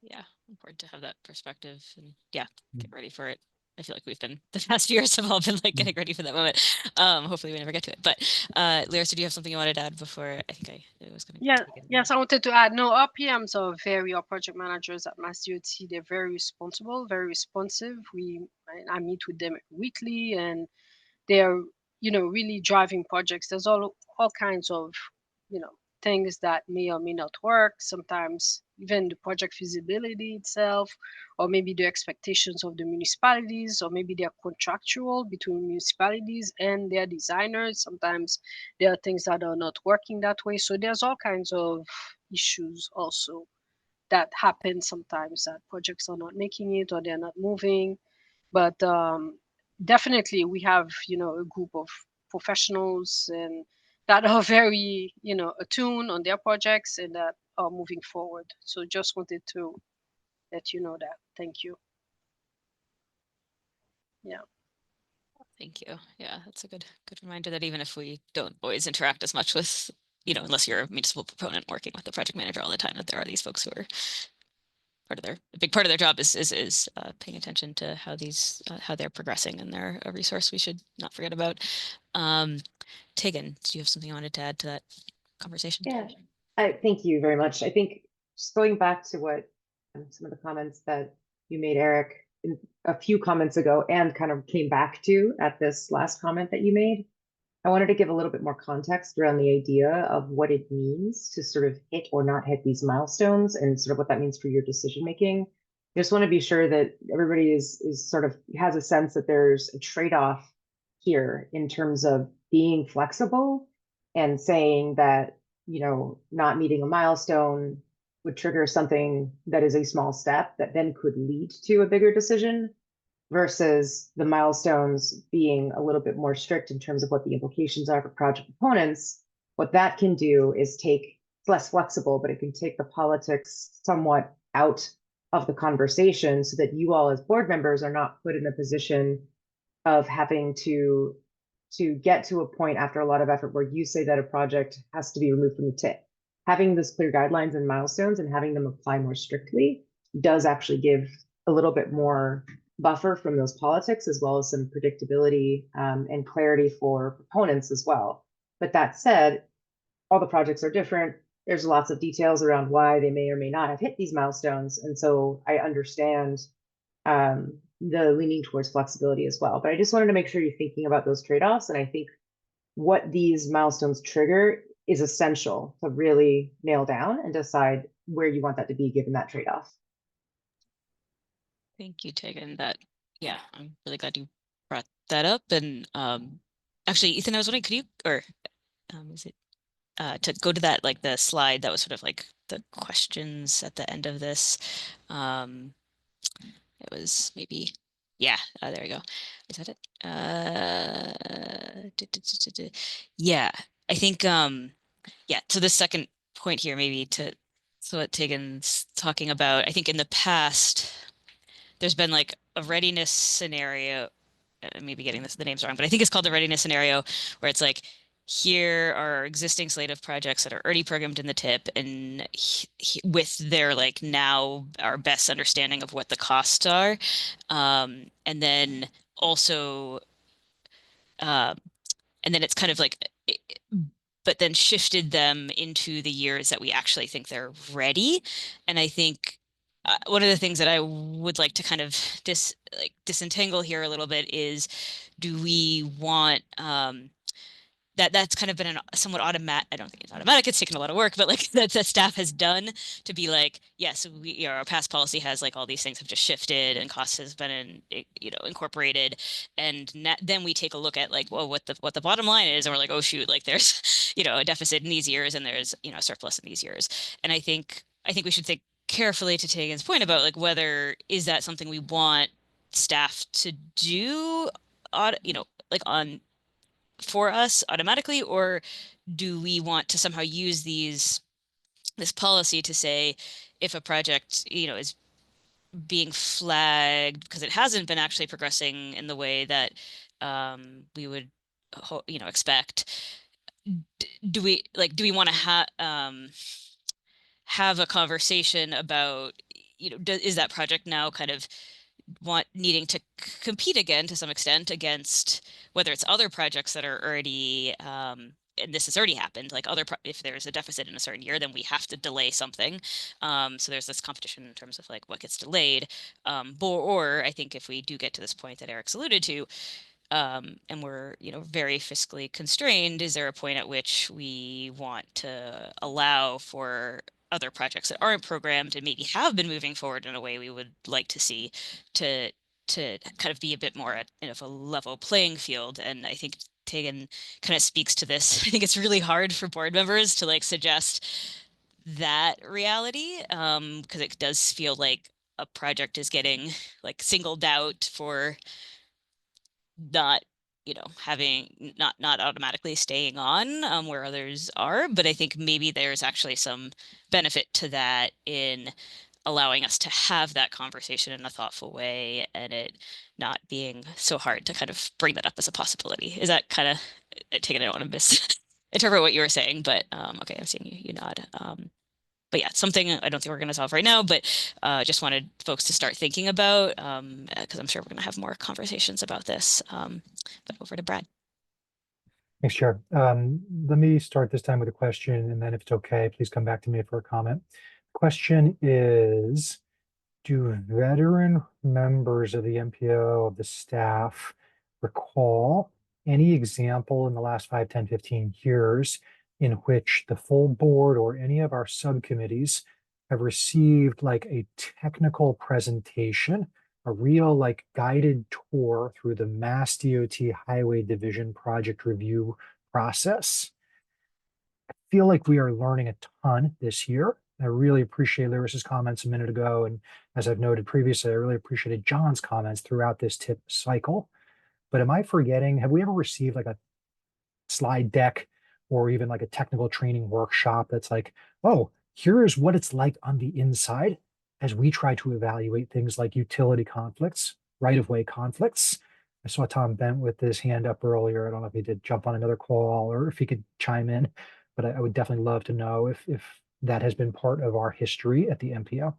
Yeah, important to have that perspective, and get ready for it. I feel like the past years have all been like getting ready for that moment. Hopefully we never get to it. But Lyris, did you have something you wanted to add before? I think I was going to. Yes, I wanted to add, no, our PMs our project managers at MassDOT, they're very responsible, very responsive. I meet with them weekly, and they're, really driving projects. There's all kinds of, things that may or may not work. Sometimes even the project feasibility itself, or maybe the expectations of the municipalities, or maybe they're contractual between municipalities and their designers. Sometimes there are things that are not working that way. So there's all kinds of issues also that happen sometimes, that projects are not making it or they're not moving. But definitely we have a group of professionals and that are very attuned on their projects and that are moving forward. So just wanted to let you know that. Thank you. Yeah. Thank you. Yeah, that's a good reminder that even if we don't always interact as much with, unless you're a municipal proponent working with the project manager all the time, that there are these folks who are a big part of their job is paying attention to how they're progressing, and they're a resource we should not forget about. Tegan, do you have something you wanted to add to that conversation? Yeah, thank you very much. I think just going back to what some of the comments that you made, Eric, a few comments ago, and kind of came back to at this last comment that you made, I wanted to give a little bit more context around the idea of what it means to sort of hit or not hit these milestones and sort of what that means for your decision making. I just want to be sure that everybody is sort of has a sense that there's a trade-off here in terms of being flexible and saying that, not meeting a milestone would trigger something that is a small step that then could lead to a bigger decision versus the milestones being a little bit more strict in terms of what the implications are for project components. What that can do is it's less flexible, but it can take the politics somewhat out of the conversation so that you all as board members are not put in a position of having to get to a point after a lot of effort where you say that a project has to be removed from the tip. Having those clear guidelines and milestones and having them apply more strictly does actually give a little bit more buffer from those politics, as well as some predictability and clarity for proponents as well. But that said, all the projects are different. There's lots of details around why they may or may not have hit these milestones. And so I understand the leaning towards flexibility as well. But I just wanted to make sure you're thinking about those trade-offs. And I think what these milestones trigger is essential to really nail down and decide where you want that to be given that trade-off. Thank you, Tegan. Yeah, I'm really glad you brought that up. And actually, Ethan, I was wondering, could you, or is it to go to that, like the slide that was sort of like the questions at the end of this? It was maybe, yeah, there we go. Is that it? Yeah, I think, yeah, so the second point here, maybe so what Tegan's talking about, I think in the past, there's been like a readiness scenario. Maybe getting the names wrong, but I think it's called the readiness scenario, where it's like, here are our existing slate of projects that are already programmed in the tip, and with their like now our best understanding of what the costs are, and then also, and then it's kind of like, but then shifted them into the years that we actually think they're ready, and I think. One of the things that I would like to kind of disentangle here a little bit is, do we want that's kind of been a somewhat automatic, I don't think it's automatic, it's taken a lot of work, but like that staff has done to be like, yes, our past policy has like all these things have just shifted and costs has been incorporated, and then we take a look at like, well, what the bottom line is, and we're like, oh shoot, like there's a deficit in these years and there's a surplus in these years, and I think we should think carefully to Tegan's point about like whether is that something we want staff to do, like on for us automatically, or do we want to somehow use this policy to say, if a project is being flagged because it hasn't been actually progressing in the way that we would expect, do we want to have a conversation about is that project now kind of needing to compete again to some extent against whether it's other projects that are already and this has already happened, like if there's a deficit in a certain year, then we have to delay something, so there's this competition in terms of like what gets delayed, or I think if we do get to this point that Eric's alluded to, and we're very fiscally constrained, is there a point at which we want to allow for other projects that aren't programmed and maybe have been moving forward in a way we would like to see, to kind of be a bit more of a level playing field? And I think Tegan kind of speaks to this. I think it's really hard for board members to like suggest that reality, because it does feel like a project is getting like singled out for not having not automatically staying on, where others are. But I think maybe there's actually some benefit to that in allowing us to have that conversation in a thoughtful way, and it not being so hard to kind of bring that up as a possibility. Is that kind of taking? I don't want to misinterpret what you were saying, but okay, I'm seeing you nod. But yeah, something I don't think we're going to solve right now, but just wanted folks to start thinking about, because I'm sure we're going to have more conversations about this. But over to Brad. Thanks, Chair. Let me start this time with a question, and then if it's okay, please come back to me for a comment. The question is, do veteran members of the MPO, of the staff, recall any example in the last 5, 10, 15 years in which the full board or any of our subcommittees have received like a technical presentation, a real like guided tour through the Mass DOT Highway Division project review process, feel like we are learning a ton this year. I really appreciate Lyris's comments a minute ago. And as I've noted previously, I really appreciated John's comments throughout this tip cycle. But am I forgetting, have we ever received like a slide deck or even like a technical training workshop that's like, oh, here's what it's like on the inside as we try to evaluate things like utility conflicts, right-of-way conflicts? I saw Tom Bent with his hand up earlier. I don't know if he did jump on another call or if he could chime in, but I would definitely love to know if that has been part of our history at the MPO.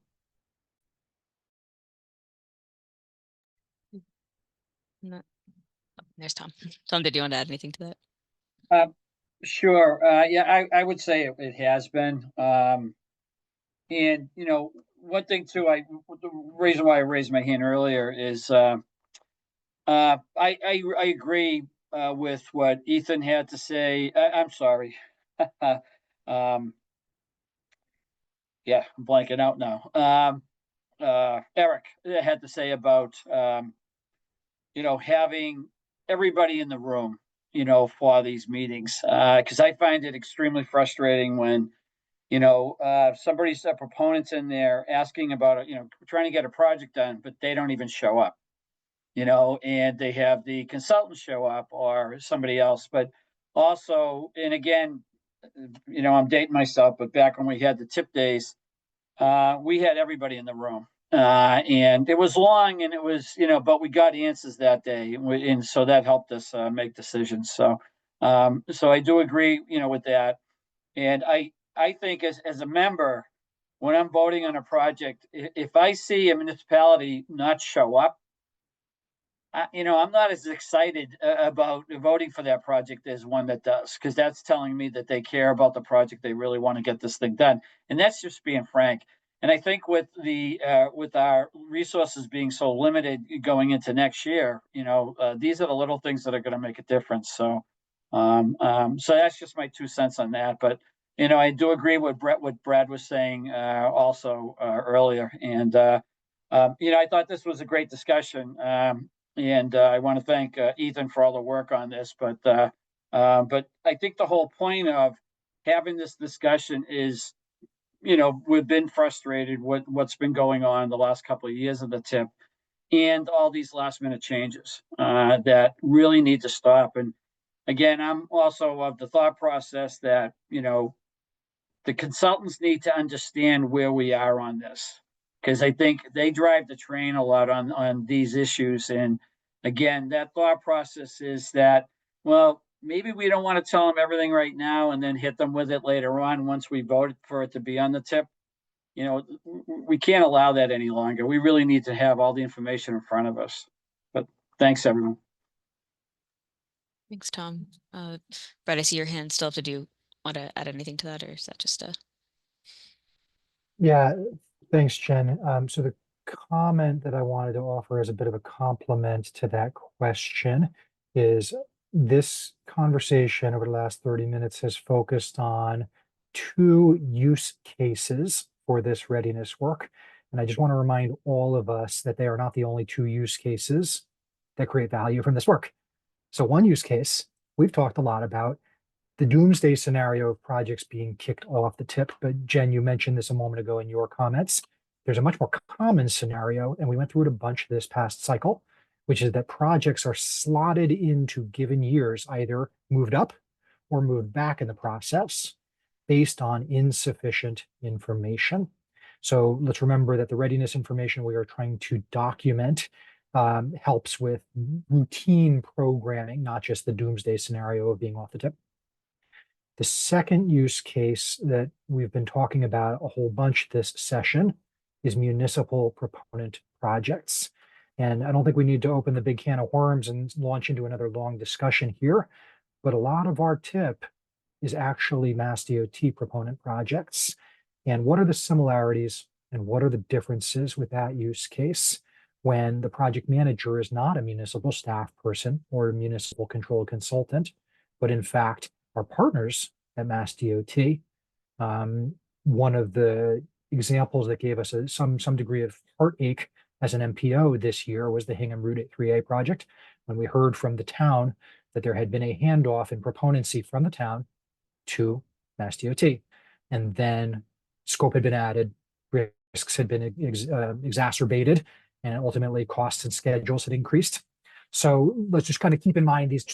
No. Oh, there's Tom. Tom, did you want to add anything to that? Sure. Yeah, I would say it has been. And one thing too, the reason why I raised my hand earlier is I agree with what Ethan had to say. I'm sorry. Yeah, I'm blanking out now. Eric had to say about having everybody in the room, for these meetings, because I find it extremely frustrating when somebody's a proponent's in there asking about trying to get a project done, but they don't even show up, and they have the consultant show up or somebody else. But also, and again, I'm dating myself, but back when we had the tip days, we had everybody in the room. And it was long and it was, but we got answers that day. And so that helped us make decisions. So I do agree, with that. And I think as a member, when I'm voting on a project, if I see a municipality not show up, I'm not as excited about voting for that project as one that does, because that's telling me that they care about the project. They really want to get this thing done, and that's just being frank. And I think with with our resources being so limited going into next year, these are the little things that are going to make a difference. So that's just my 2 cents on that. But I do agree with what Brad was saying also earlier, and I thought this was a great discussion. And I want to thank Ethan for all the work on this. But I think the whole point of having this discussion is, we've been frustrated with what's been going on the last couple of years of the tip, and all these last minute changes that really need to stop. And again, I'm also of the thought process that the consultants need to understand where we are on this, because I think they drive the train a lot on these issues. And again, that thought process is that, well, maybe we don't want to tell them everything right now and then hit them with it later on once we voted for it to be on the tip. We can't allow that any longer. We really need to have all the information in front of us. But thanks, everyone. Thanks, Tom. Brad, I see your hand still up. Did you want to add anything to that, or is that just a... Yeah, thanks, Jen. So the comment that I wanted to offer as a bit of a complement to that question is this conversation over the last 30 minutes has focused on 2 use cases for this readiness work. And I just want to remind all of us that they are not the only 2 use cases that create value from this work. So one use case, we've talked a lot about the doomsday scenario of projects being kicked off the tip. But Jen, you mentioned this a moment ago in your comments. There's a much more common scenario, and we went through it a bunch this past cycle, which is that projects are slotted into given years, either moved up or moved back in the process based on insufficient information. So let's remember that the readiness information we are trying to document helps with routine programming, not just the doomsday scenario of being off the tip. The second use case that we've been talking about a whole bunch this session is municipal proponent projects. And I don't think we need to open the big can of worms and launch into another long discussion here, but a lot of our tip is actually Mass DOT proponent projects. And what are the similarities and what are the differences with that use case when the project manager is not a municipal staff person or a municipal control consultant, but in fact, our partners at Mass DOT. One of the examples that gave us some degree of heartache as an MPO this year was the Hingham Route 3A project, when we heard from the town that there had been a handoff in proponency from the town to Mass DOT. And then scope had been added, risks had been exacerbated, and ultimately costs and schedules had increased. So let's just kind of keep in mind these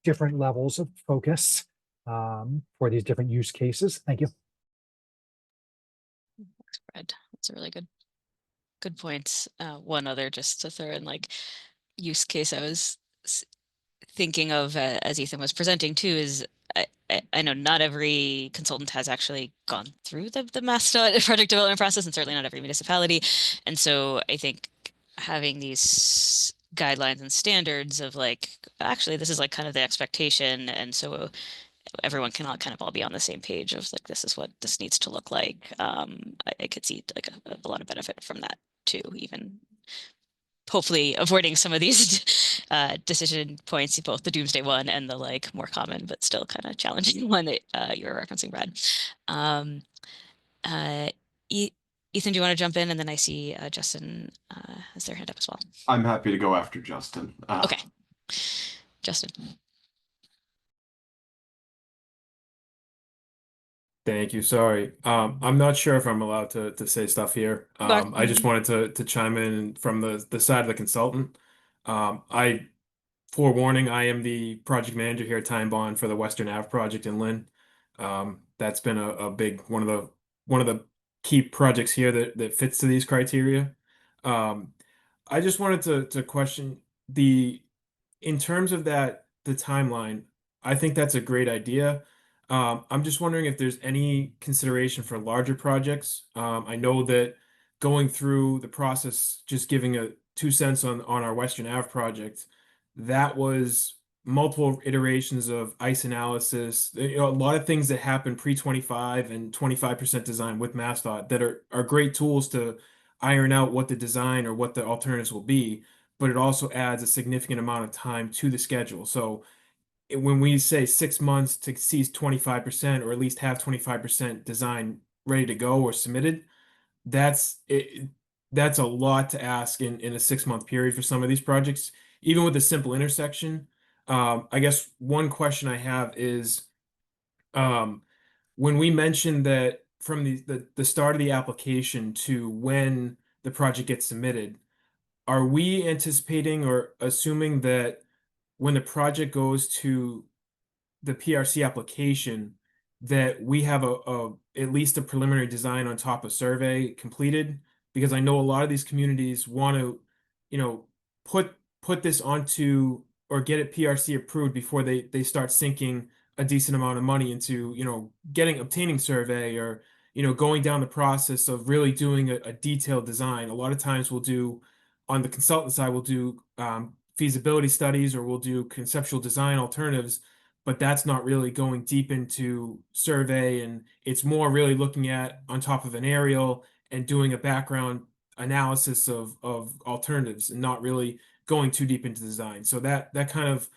different levels of focus for these different use cases. Thank you. Thanks, Fred. That's a really good points. One other just to throw in, like, use case I was thinking of as Ethan was presenting too is I know not every consultant has actually gone through the MassDOT project development process, and certainly not every municipality. And so I think having these guidelines and standards of, like, actually this is like kind of the expectation, and so everyone can all kind of all be on the same page of, like, this is what this needs to look like. I could see like a lot of benefit from that too, even hopefully avoiding some of these decision points, both the doomsday one and the, like, more common but still kind of challenging one that you were referencing, Brad. Um, Ethan, do you want to jump in? And then I see Justin has their hand up as well. I'm happy to go after Justin. Okay, Justin. Thank you. Sorry. I'm not sure if I'm allowed to say stuff here. I just wanted to chime in from the side of the consultant. I Forewarning, I am the project manager here at Time Bond for the Western Ave project in Lynn. That's been a big one of the key projects here that fits to these criteria. Um, I just wanted to question the in terms of the timeline. I think that's a great idea. I'm just wondering if there's any consideration for larger projects. I know that going through the process, just giving a 2 cents on our Western Ave project, that was multiple iterations of ice analysis. You know, a lot of things that happen pre-25 and 25% design with MassDOT that are great tools to iron out what the design or what the alternatives will be, but it also adds a significant amount of time to the schedule. So when we say 6 months to see 25% or at least have 25% design ready to go or submitted, that's it. That's a lot to ask in a 6 month period for some of these projects, even with a simple intersection. I guess one question I have is, um, when we mentioned that from the start of the application to when the project gets submitted, are we anticipating or assuming that when the project goes to the PRC application that we have a at least a preliminary design on top of survey completed? Because I know a lot of these communities want to, you know, put put this onto or get it PRC approved before they start sinking a decent amount of money into, obtaining survey or, going down the process of really doing a detailed design. A lot of times we'll do on the consultant side, we'll do feasibility studies or we'll do conceptual design alternatives, but that's not really going deep into survey, and it's more really looking at on top of an aerial and doing a background analysis of alternatives and not really going too deep into design. So that kind of,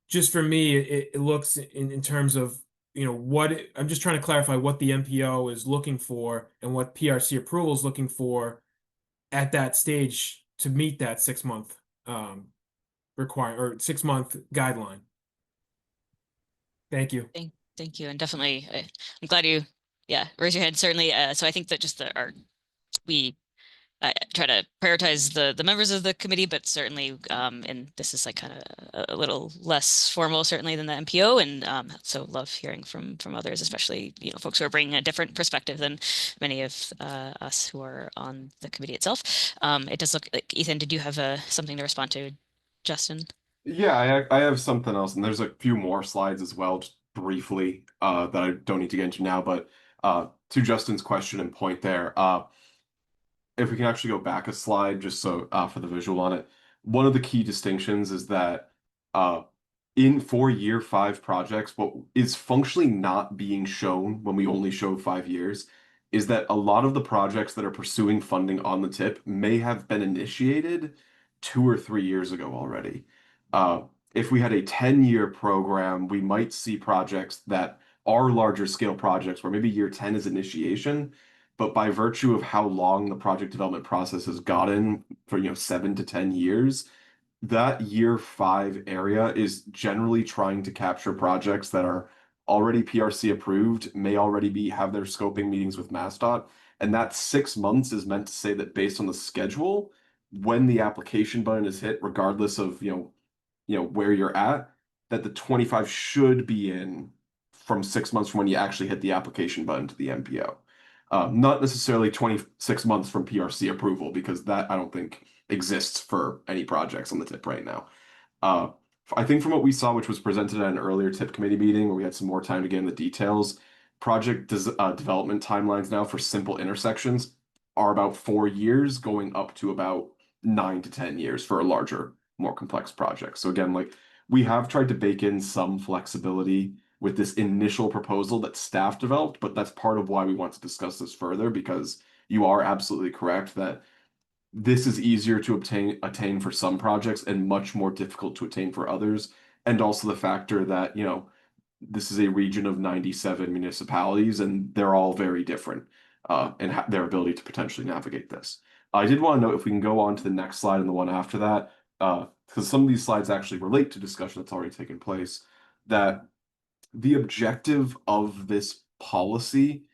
just for me, it looks in terms of, I'm just trying to clarify what the MPO is looking for and what PRC approval is looking for at that stage to meet that 6 month require or 6 month guideline. Thank you. Thank you, and definitely, I'm glad you, raise your hand. Certainly. So I think that just we try to prioritize the members of the committee, but certainly, and this is like kind of a little less formal, certainly, than the MPO, and so love hearing from others, especially folks who are bringing a different perspective than many of us who are on the committee itself. It does look like, Ethan, did you have something to respond to, Justin? Yeah, I have something else, and there's a few more slides as well, just briefly, that I don't need to get into now. But to Justin's question and point there, if we can actually go back a slide, just so for the visual on it, one of the key distinctions is that for year 5 projects, what is functionally not being shown when we only show 5 years is that a lot of the projects that are pursuing funding on the tip may have been initiated 2 or 3 years ago already. If we had a 10-year program, we might see projects that are larger scale projects where maybe year 10 is initiation, but by virtue of how long the project development process has gotten for 7 to 10 years, that year 5 area is generally trying to capture projects that are already PRC approved, may already have their scoping meetings with MassDOT. And that 6 months is meant to say that based on the schedule, when the application button is hit, regardless of, where you're at, that the 25 should be in from 6 months from when you actually hit the application button to the MPO. Not necessarily 26 months from PRC approval, because that I don't think exists for any projects on the tip right now. I think from what we saw, which was presented at an earlier tip committee meeting where we had some more time to get in the details, project development timelines now for simple intersections are about 4 years, going up to about 9 to 10 years for a larger, more complex project. So again, like we have tried to bake in some flexibility with this initial proposal that staff developed, but that's part of why we want to discuss this further, because you are absolutely correct that this is easier to attain for some projects and much more difficult to attain for others. And also the factor that, this is a region of 97 municipalities and they're all very different in their ability to potentially navigate this. I did want to note, if we can go on to the next slide and the one after that, because some of these slides actually relate to discussion that's already taken place, that the objective of this policy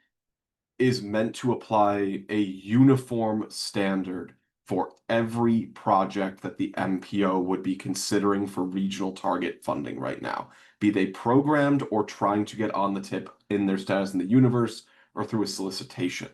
is meant to apply a uniform standard for every project that the MPO would be considering for regional target funding right now, be they programmed or trying to get on the tip in their status in the universe or through a solicitation.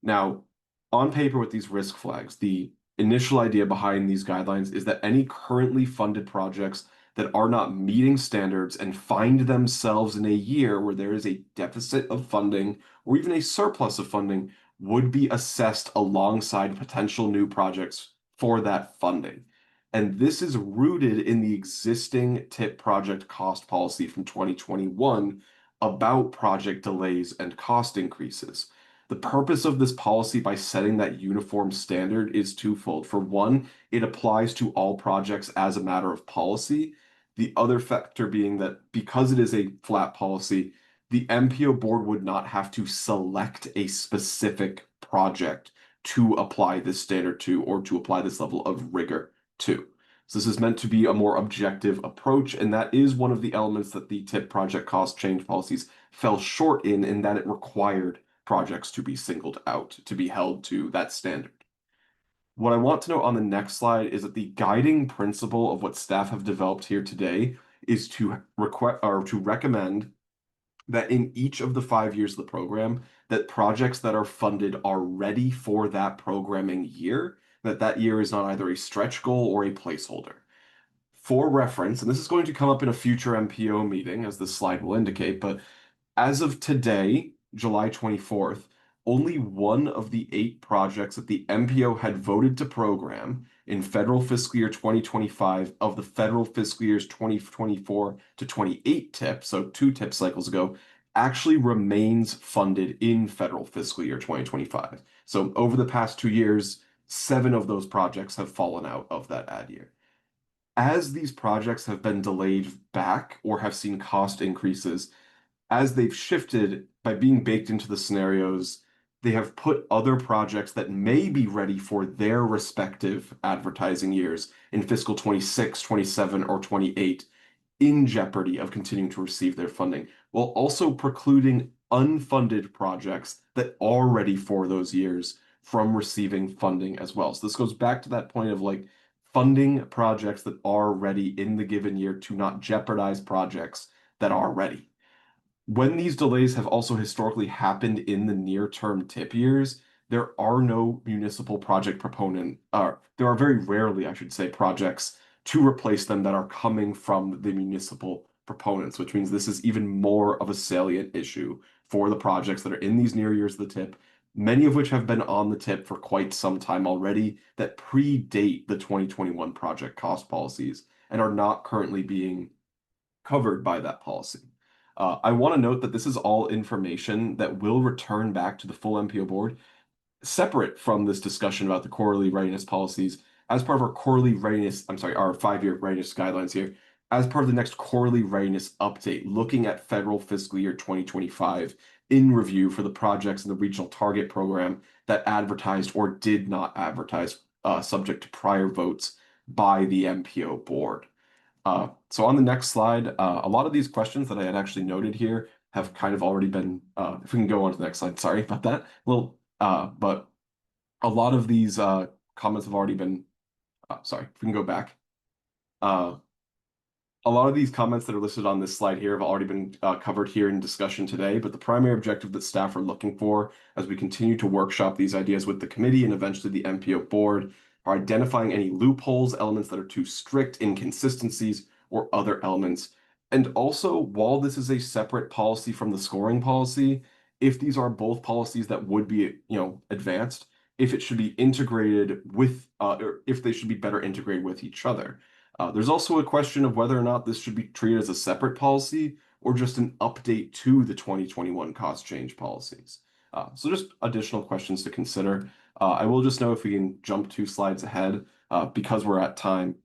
Now, on paper with these risk flags, the initial idea behind these guidelines is that any currently funded projects that are not meeting standards and find themselves in a year where there is a deficit of funding or even a surplus of funding would be assessed alongside potential new projects for that funding. And this is rooted in the existing TIP project cost policy from 2021 about project delays and cost increases. The purpose of this policy by setting that uniform standard is twofold. For one, it applies to all projects as a matter of policy. The other factor being that because it is a flat policy, the MPO board would not have to select a specific project to apply this standard to or to apply this level of rigor to. So this is meant to be a more objective approach, and that is one of the elements that the TIP project cost change policies fell short in that it required projects to be singled out, to be held to that standard. What I want to note on the next slide is that the guiding principle of what staff have developed here today is to recommend that in each of the 5 years of the program, that projects that are funded are ready for that programming year, that year is not either a stretch goal or a placeholder. For reference, and this is going to come up in a future MPO meeting, as this slide will indicate, but as of today, July 24th, only one of the 8 projects that the MPO had voted to program in federal fiscal year 2025 of the federal fiscal years 2024 to 28 TIP, so 2 TIP cycles ago, actually remains funded in federal fiscal year 2025. So over the past 2 years, 7 of those projects have fallen out of that ad year. As these projects have been delayed back or have seen cost increases, as they've shifted by being baked into the scenarios, they have put other projects that may be ready for their respective advertising years in fiscal 26, 27, or 28 in jeopardy of continuing to receive their funding, while also precluding unfunded projects that are ready for those years from receiving funding as well. So this goes back to that point of like funding projects that are ready in the given year to not jeopardize projects that are ready. When these delays have also historically happened in the near-term TIP years, there are no municipal project there are very rarely, I should say, projects to replace them that are coming from the municipal proponents, which means this is even more of a salient issue for the projects that are in these near years of the TIP, many of which have been on the TIP for quite some time already that predate the 2021 project cost policies and are not currently being covered by that policy. I want to note that this is all information that will return back to the full MPO board, separate from this discussion about the quarterly readiness policies, as part of our our 5-year readiness guidelines here, as part of the next quarterly readiness update, looking at federal fiscal year 2025 in review for the projects in the regional target program that advertised or did not advertise, subject to prior votes by the MPO board. So on the next slide, a lot of these questions that I had actually noted here have kind of already been, if we can go on to the next slide, sorry about that. But a lot of these comments have already been, sorry, if we can go back. A lot of these comments that are listed on this slide here have already been covered here in discussion today, but the primary objective that staff are looking for as we continue to workshop these ideas with the committee and eventually the MPO board are identifying any loopholes, elements that are too strict, inconsistencies, or other elements. And also, while this is a separate policy from the scoring policy, if these are both policies that would be, advanced, if it should be integrated with, or if they should be better integrated with each other. There's also a question of whether or not this should be treated as a separate policy or just an update to the 2021 cost change policies. So just additional questions to consider. I will just know if we can jump 2 slides ahead because we're at time.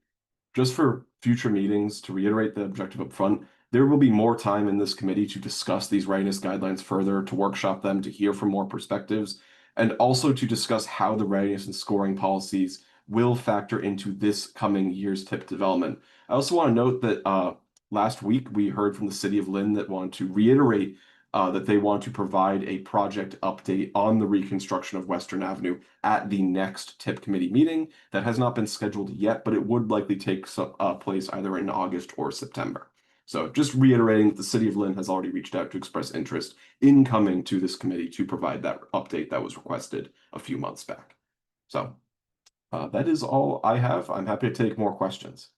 Just for future meetings, to reiterate the objective up front, there will be more time in this committee to discuss these readiness guidelines further, to workshop them, to hear from more perspectives, and also to discuss how the readiness and scoring policies will factor into this coming year's tip development. I also want to note that last week we heard from the city of Lynn that wanted to reiterate that they want to provide a project update on the reconstruction of Western Avenue at the next tip committee meeting. That has not been scheduled yet, but it would likely take place either in August or September. So just reiterating that the city of Lynn has already reached out to express interest in coming to this committee to provide that update that was requested a few months back. So that is all I have. I'm happy to take more questions.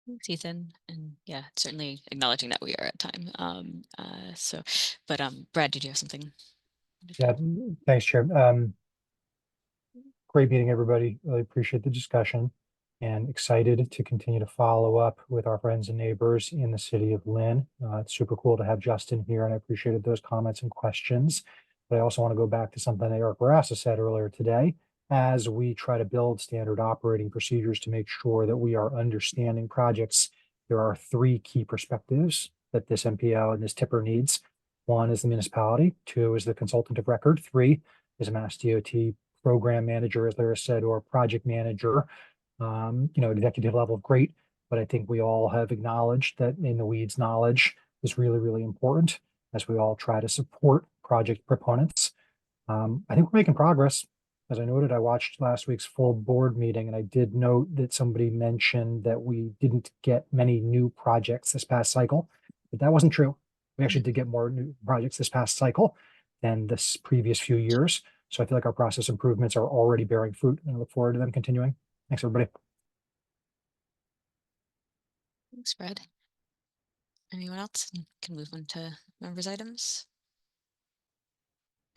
Thanks, Ethan. And yeah, certainly acknowledging that we are at time. But Brad, did you have something? Yeah, thanks, Chair. Great meeting, everybody. Really appreciate the discussion and excited to continue to follow up with our friends and neighbors in the city of Lynn. It's super cool to have Justin here, and I appreciated those comments and questions. But I also want to go back to something that Eric Barassa said earlier today. As we try to build standard operating procedures to make sure that we are understanding projects, there are 3 key perspectives that this MPO and this tipper needs. 1 is the municipality, 2 is the consultant of record, 3 is a Mass DOT program manager, as Lara said, or project manager. Executive level, great. But I think we all have acknowledged that in the weeds knowledge is really, really important as we all try to support project proponents. I think we're making progress. As I noted, I watched last week's full board meeting, and I did note that somebody mentioned that we didn't get many new projects this past cycle, but that wasn't true. We actually did get more new projects this past cycle than this previous few years. So I feel like our process improvements are already bearing fruit, and I look forward to them continuing. Thanks, everybody. Thanks, Brad. Anyone else? Can move on to members' items.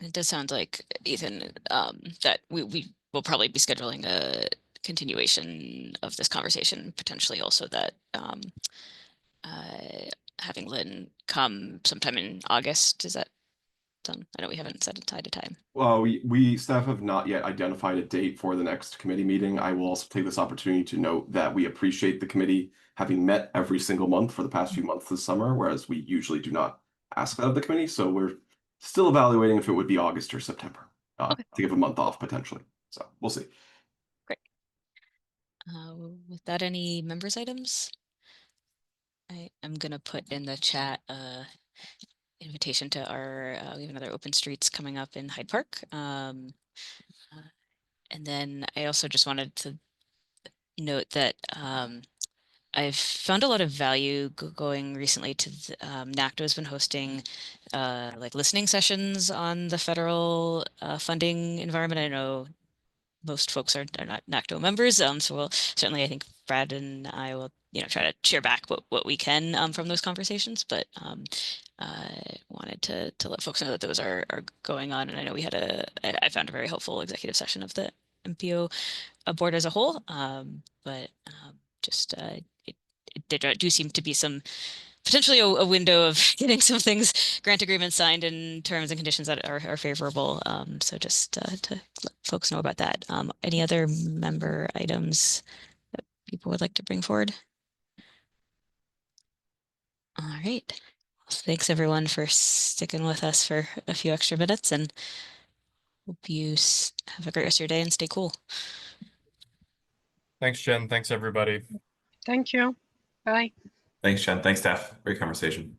It does sound like, Ethan, that we will probably be scheduling a continuation of this conversation, potentially also that having Lynn come sometime in August. Is that done? I know we haven't set aside a time. Well, we staff have not yet identified a date for the next committee meeting. I will also take this opportunity to note that we appreciate the committee having met every single month for the past few months this summer, whereas we usually do not ask that of the committee. So we're still evaluating if it would be August or September Okay. to give a month off potentially. So we'll see. Great. With that, any members' items? I am gonna put in the chat invitation to our we have another open streets coming up in Hyde Park. And then I also just wanted to note that I've found a lot of value going recently to the, NACTO has been hosting like listening sessions on the federal funding environment. I know most folks are not NACTO members, so we'll certainly, I think Brad and I will, try to share back what we can from those conversations. But I wanted to let folks know that those are going on, and I know we had I found a very helpful executive session of the MPO board as a whole. But just it do seem to be some potentially a window of getting some things, grant agreements signed and terms and conditions that are favorable. So just to let folks know about that. Any other member items that people would like to bring forward? All right. Well, thanks everyone for sticking with us for a few extra minutes, and hope you have a great rest of your day and stay cool. Thanks, Jen. Thanks, everybody. Thank you. Bye. Thanks, Jen. Thanks, Steph. Great conversation.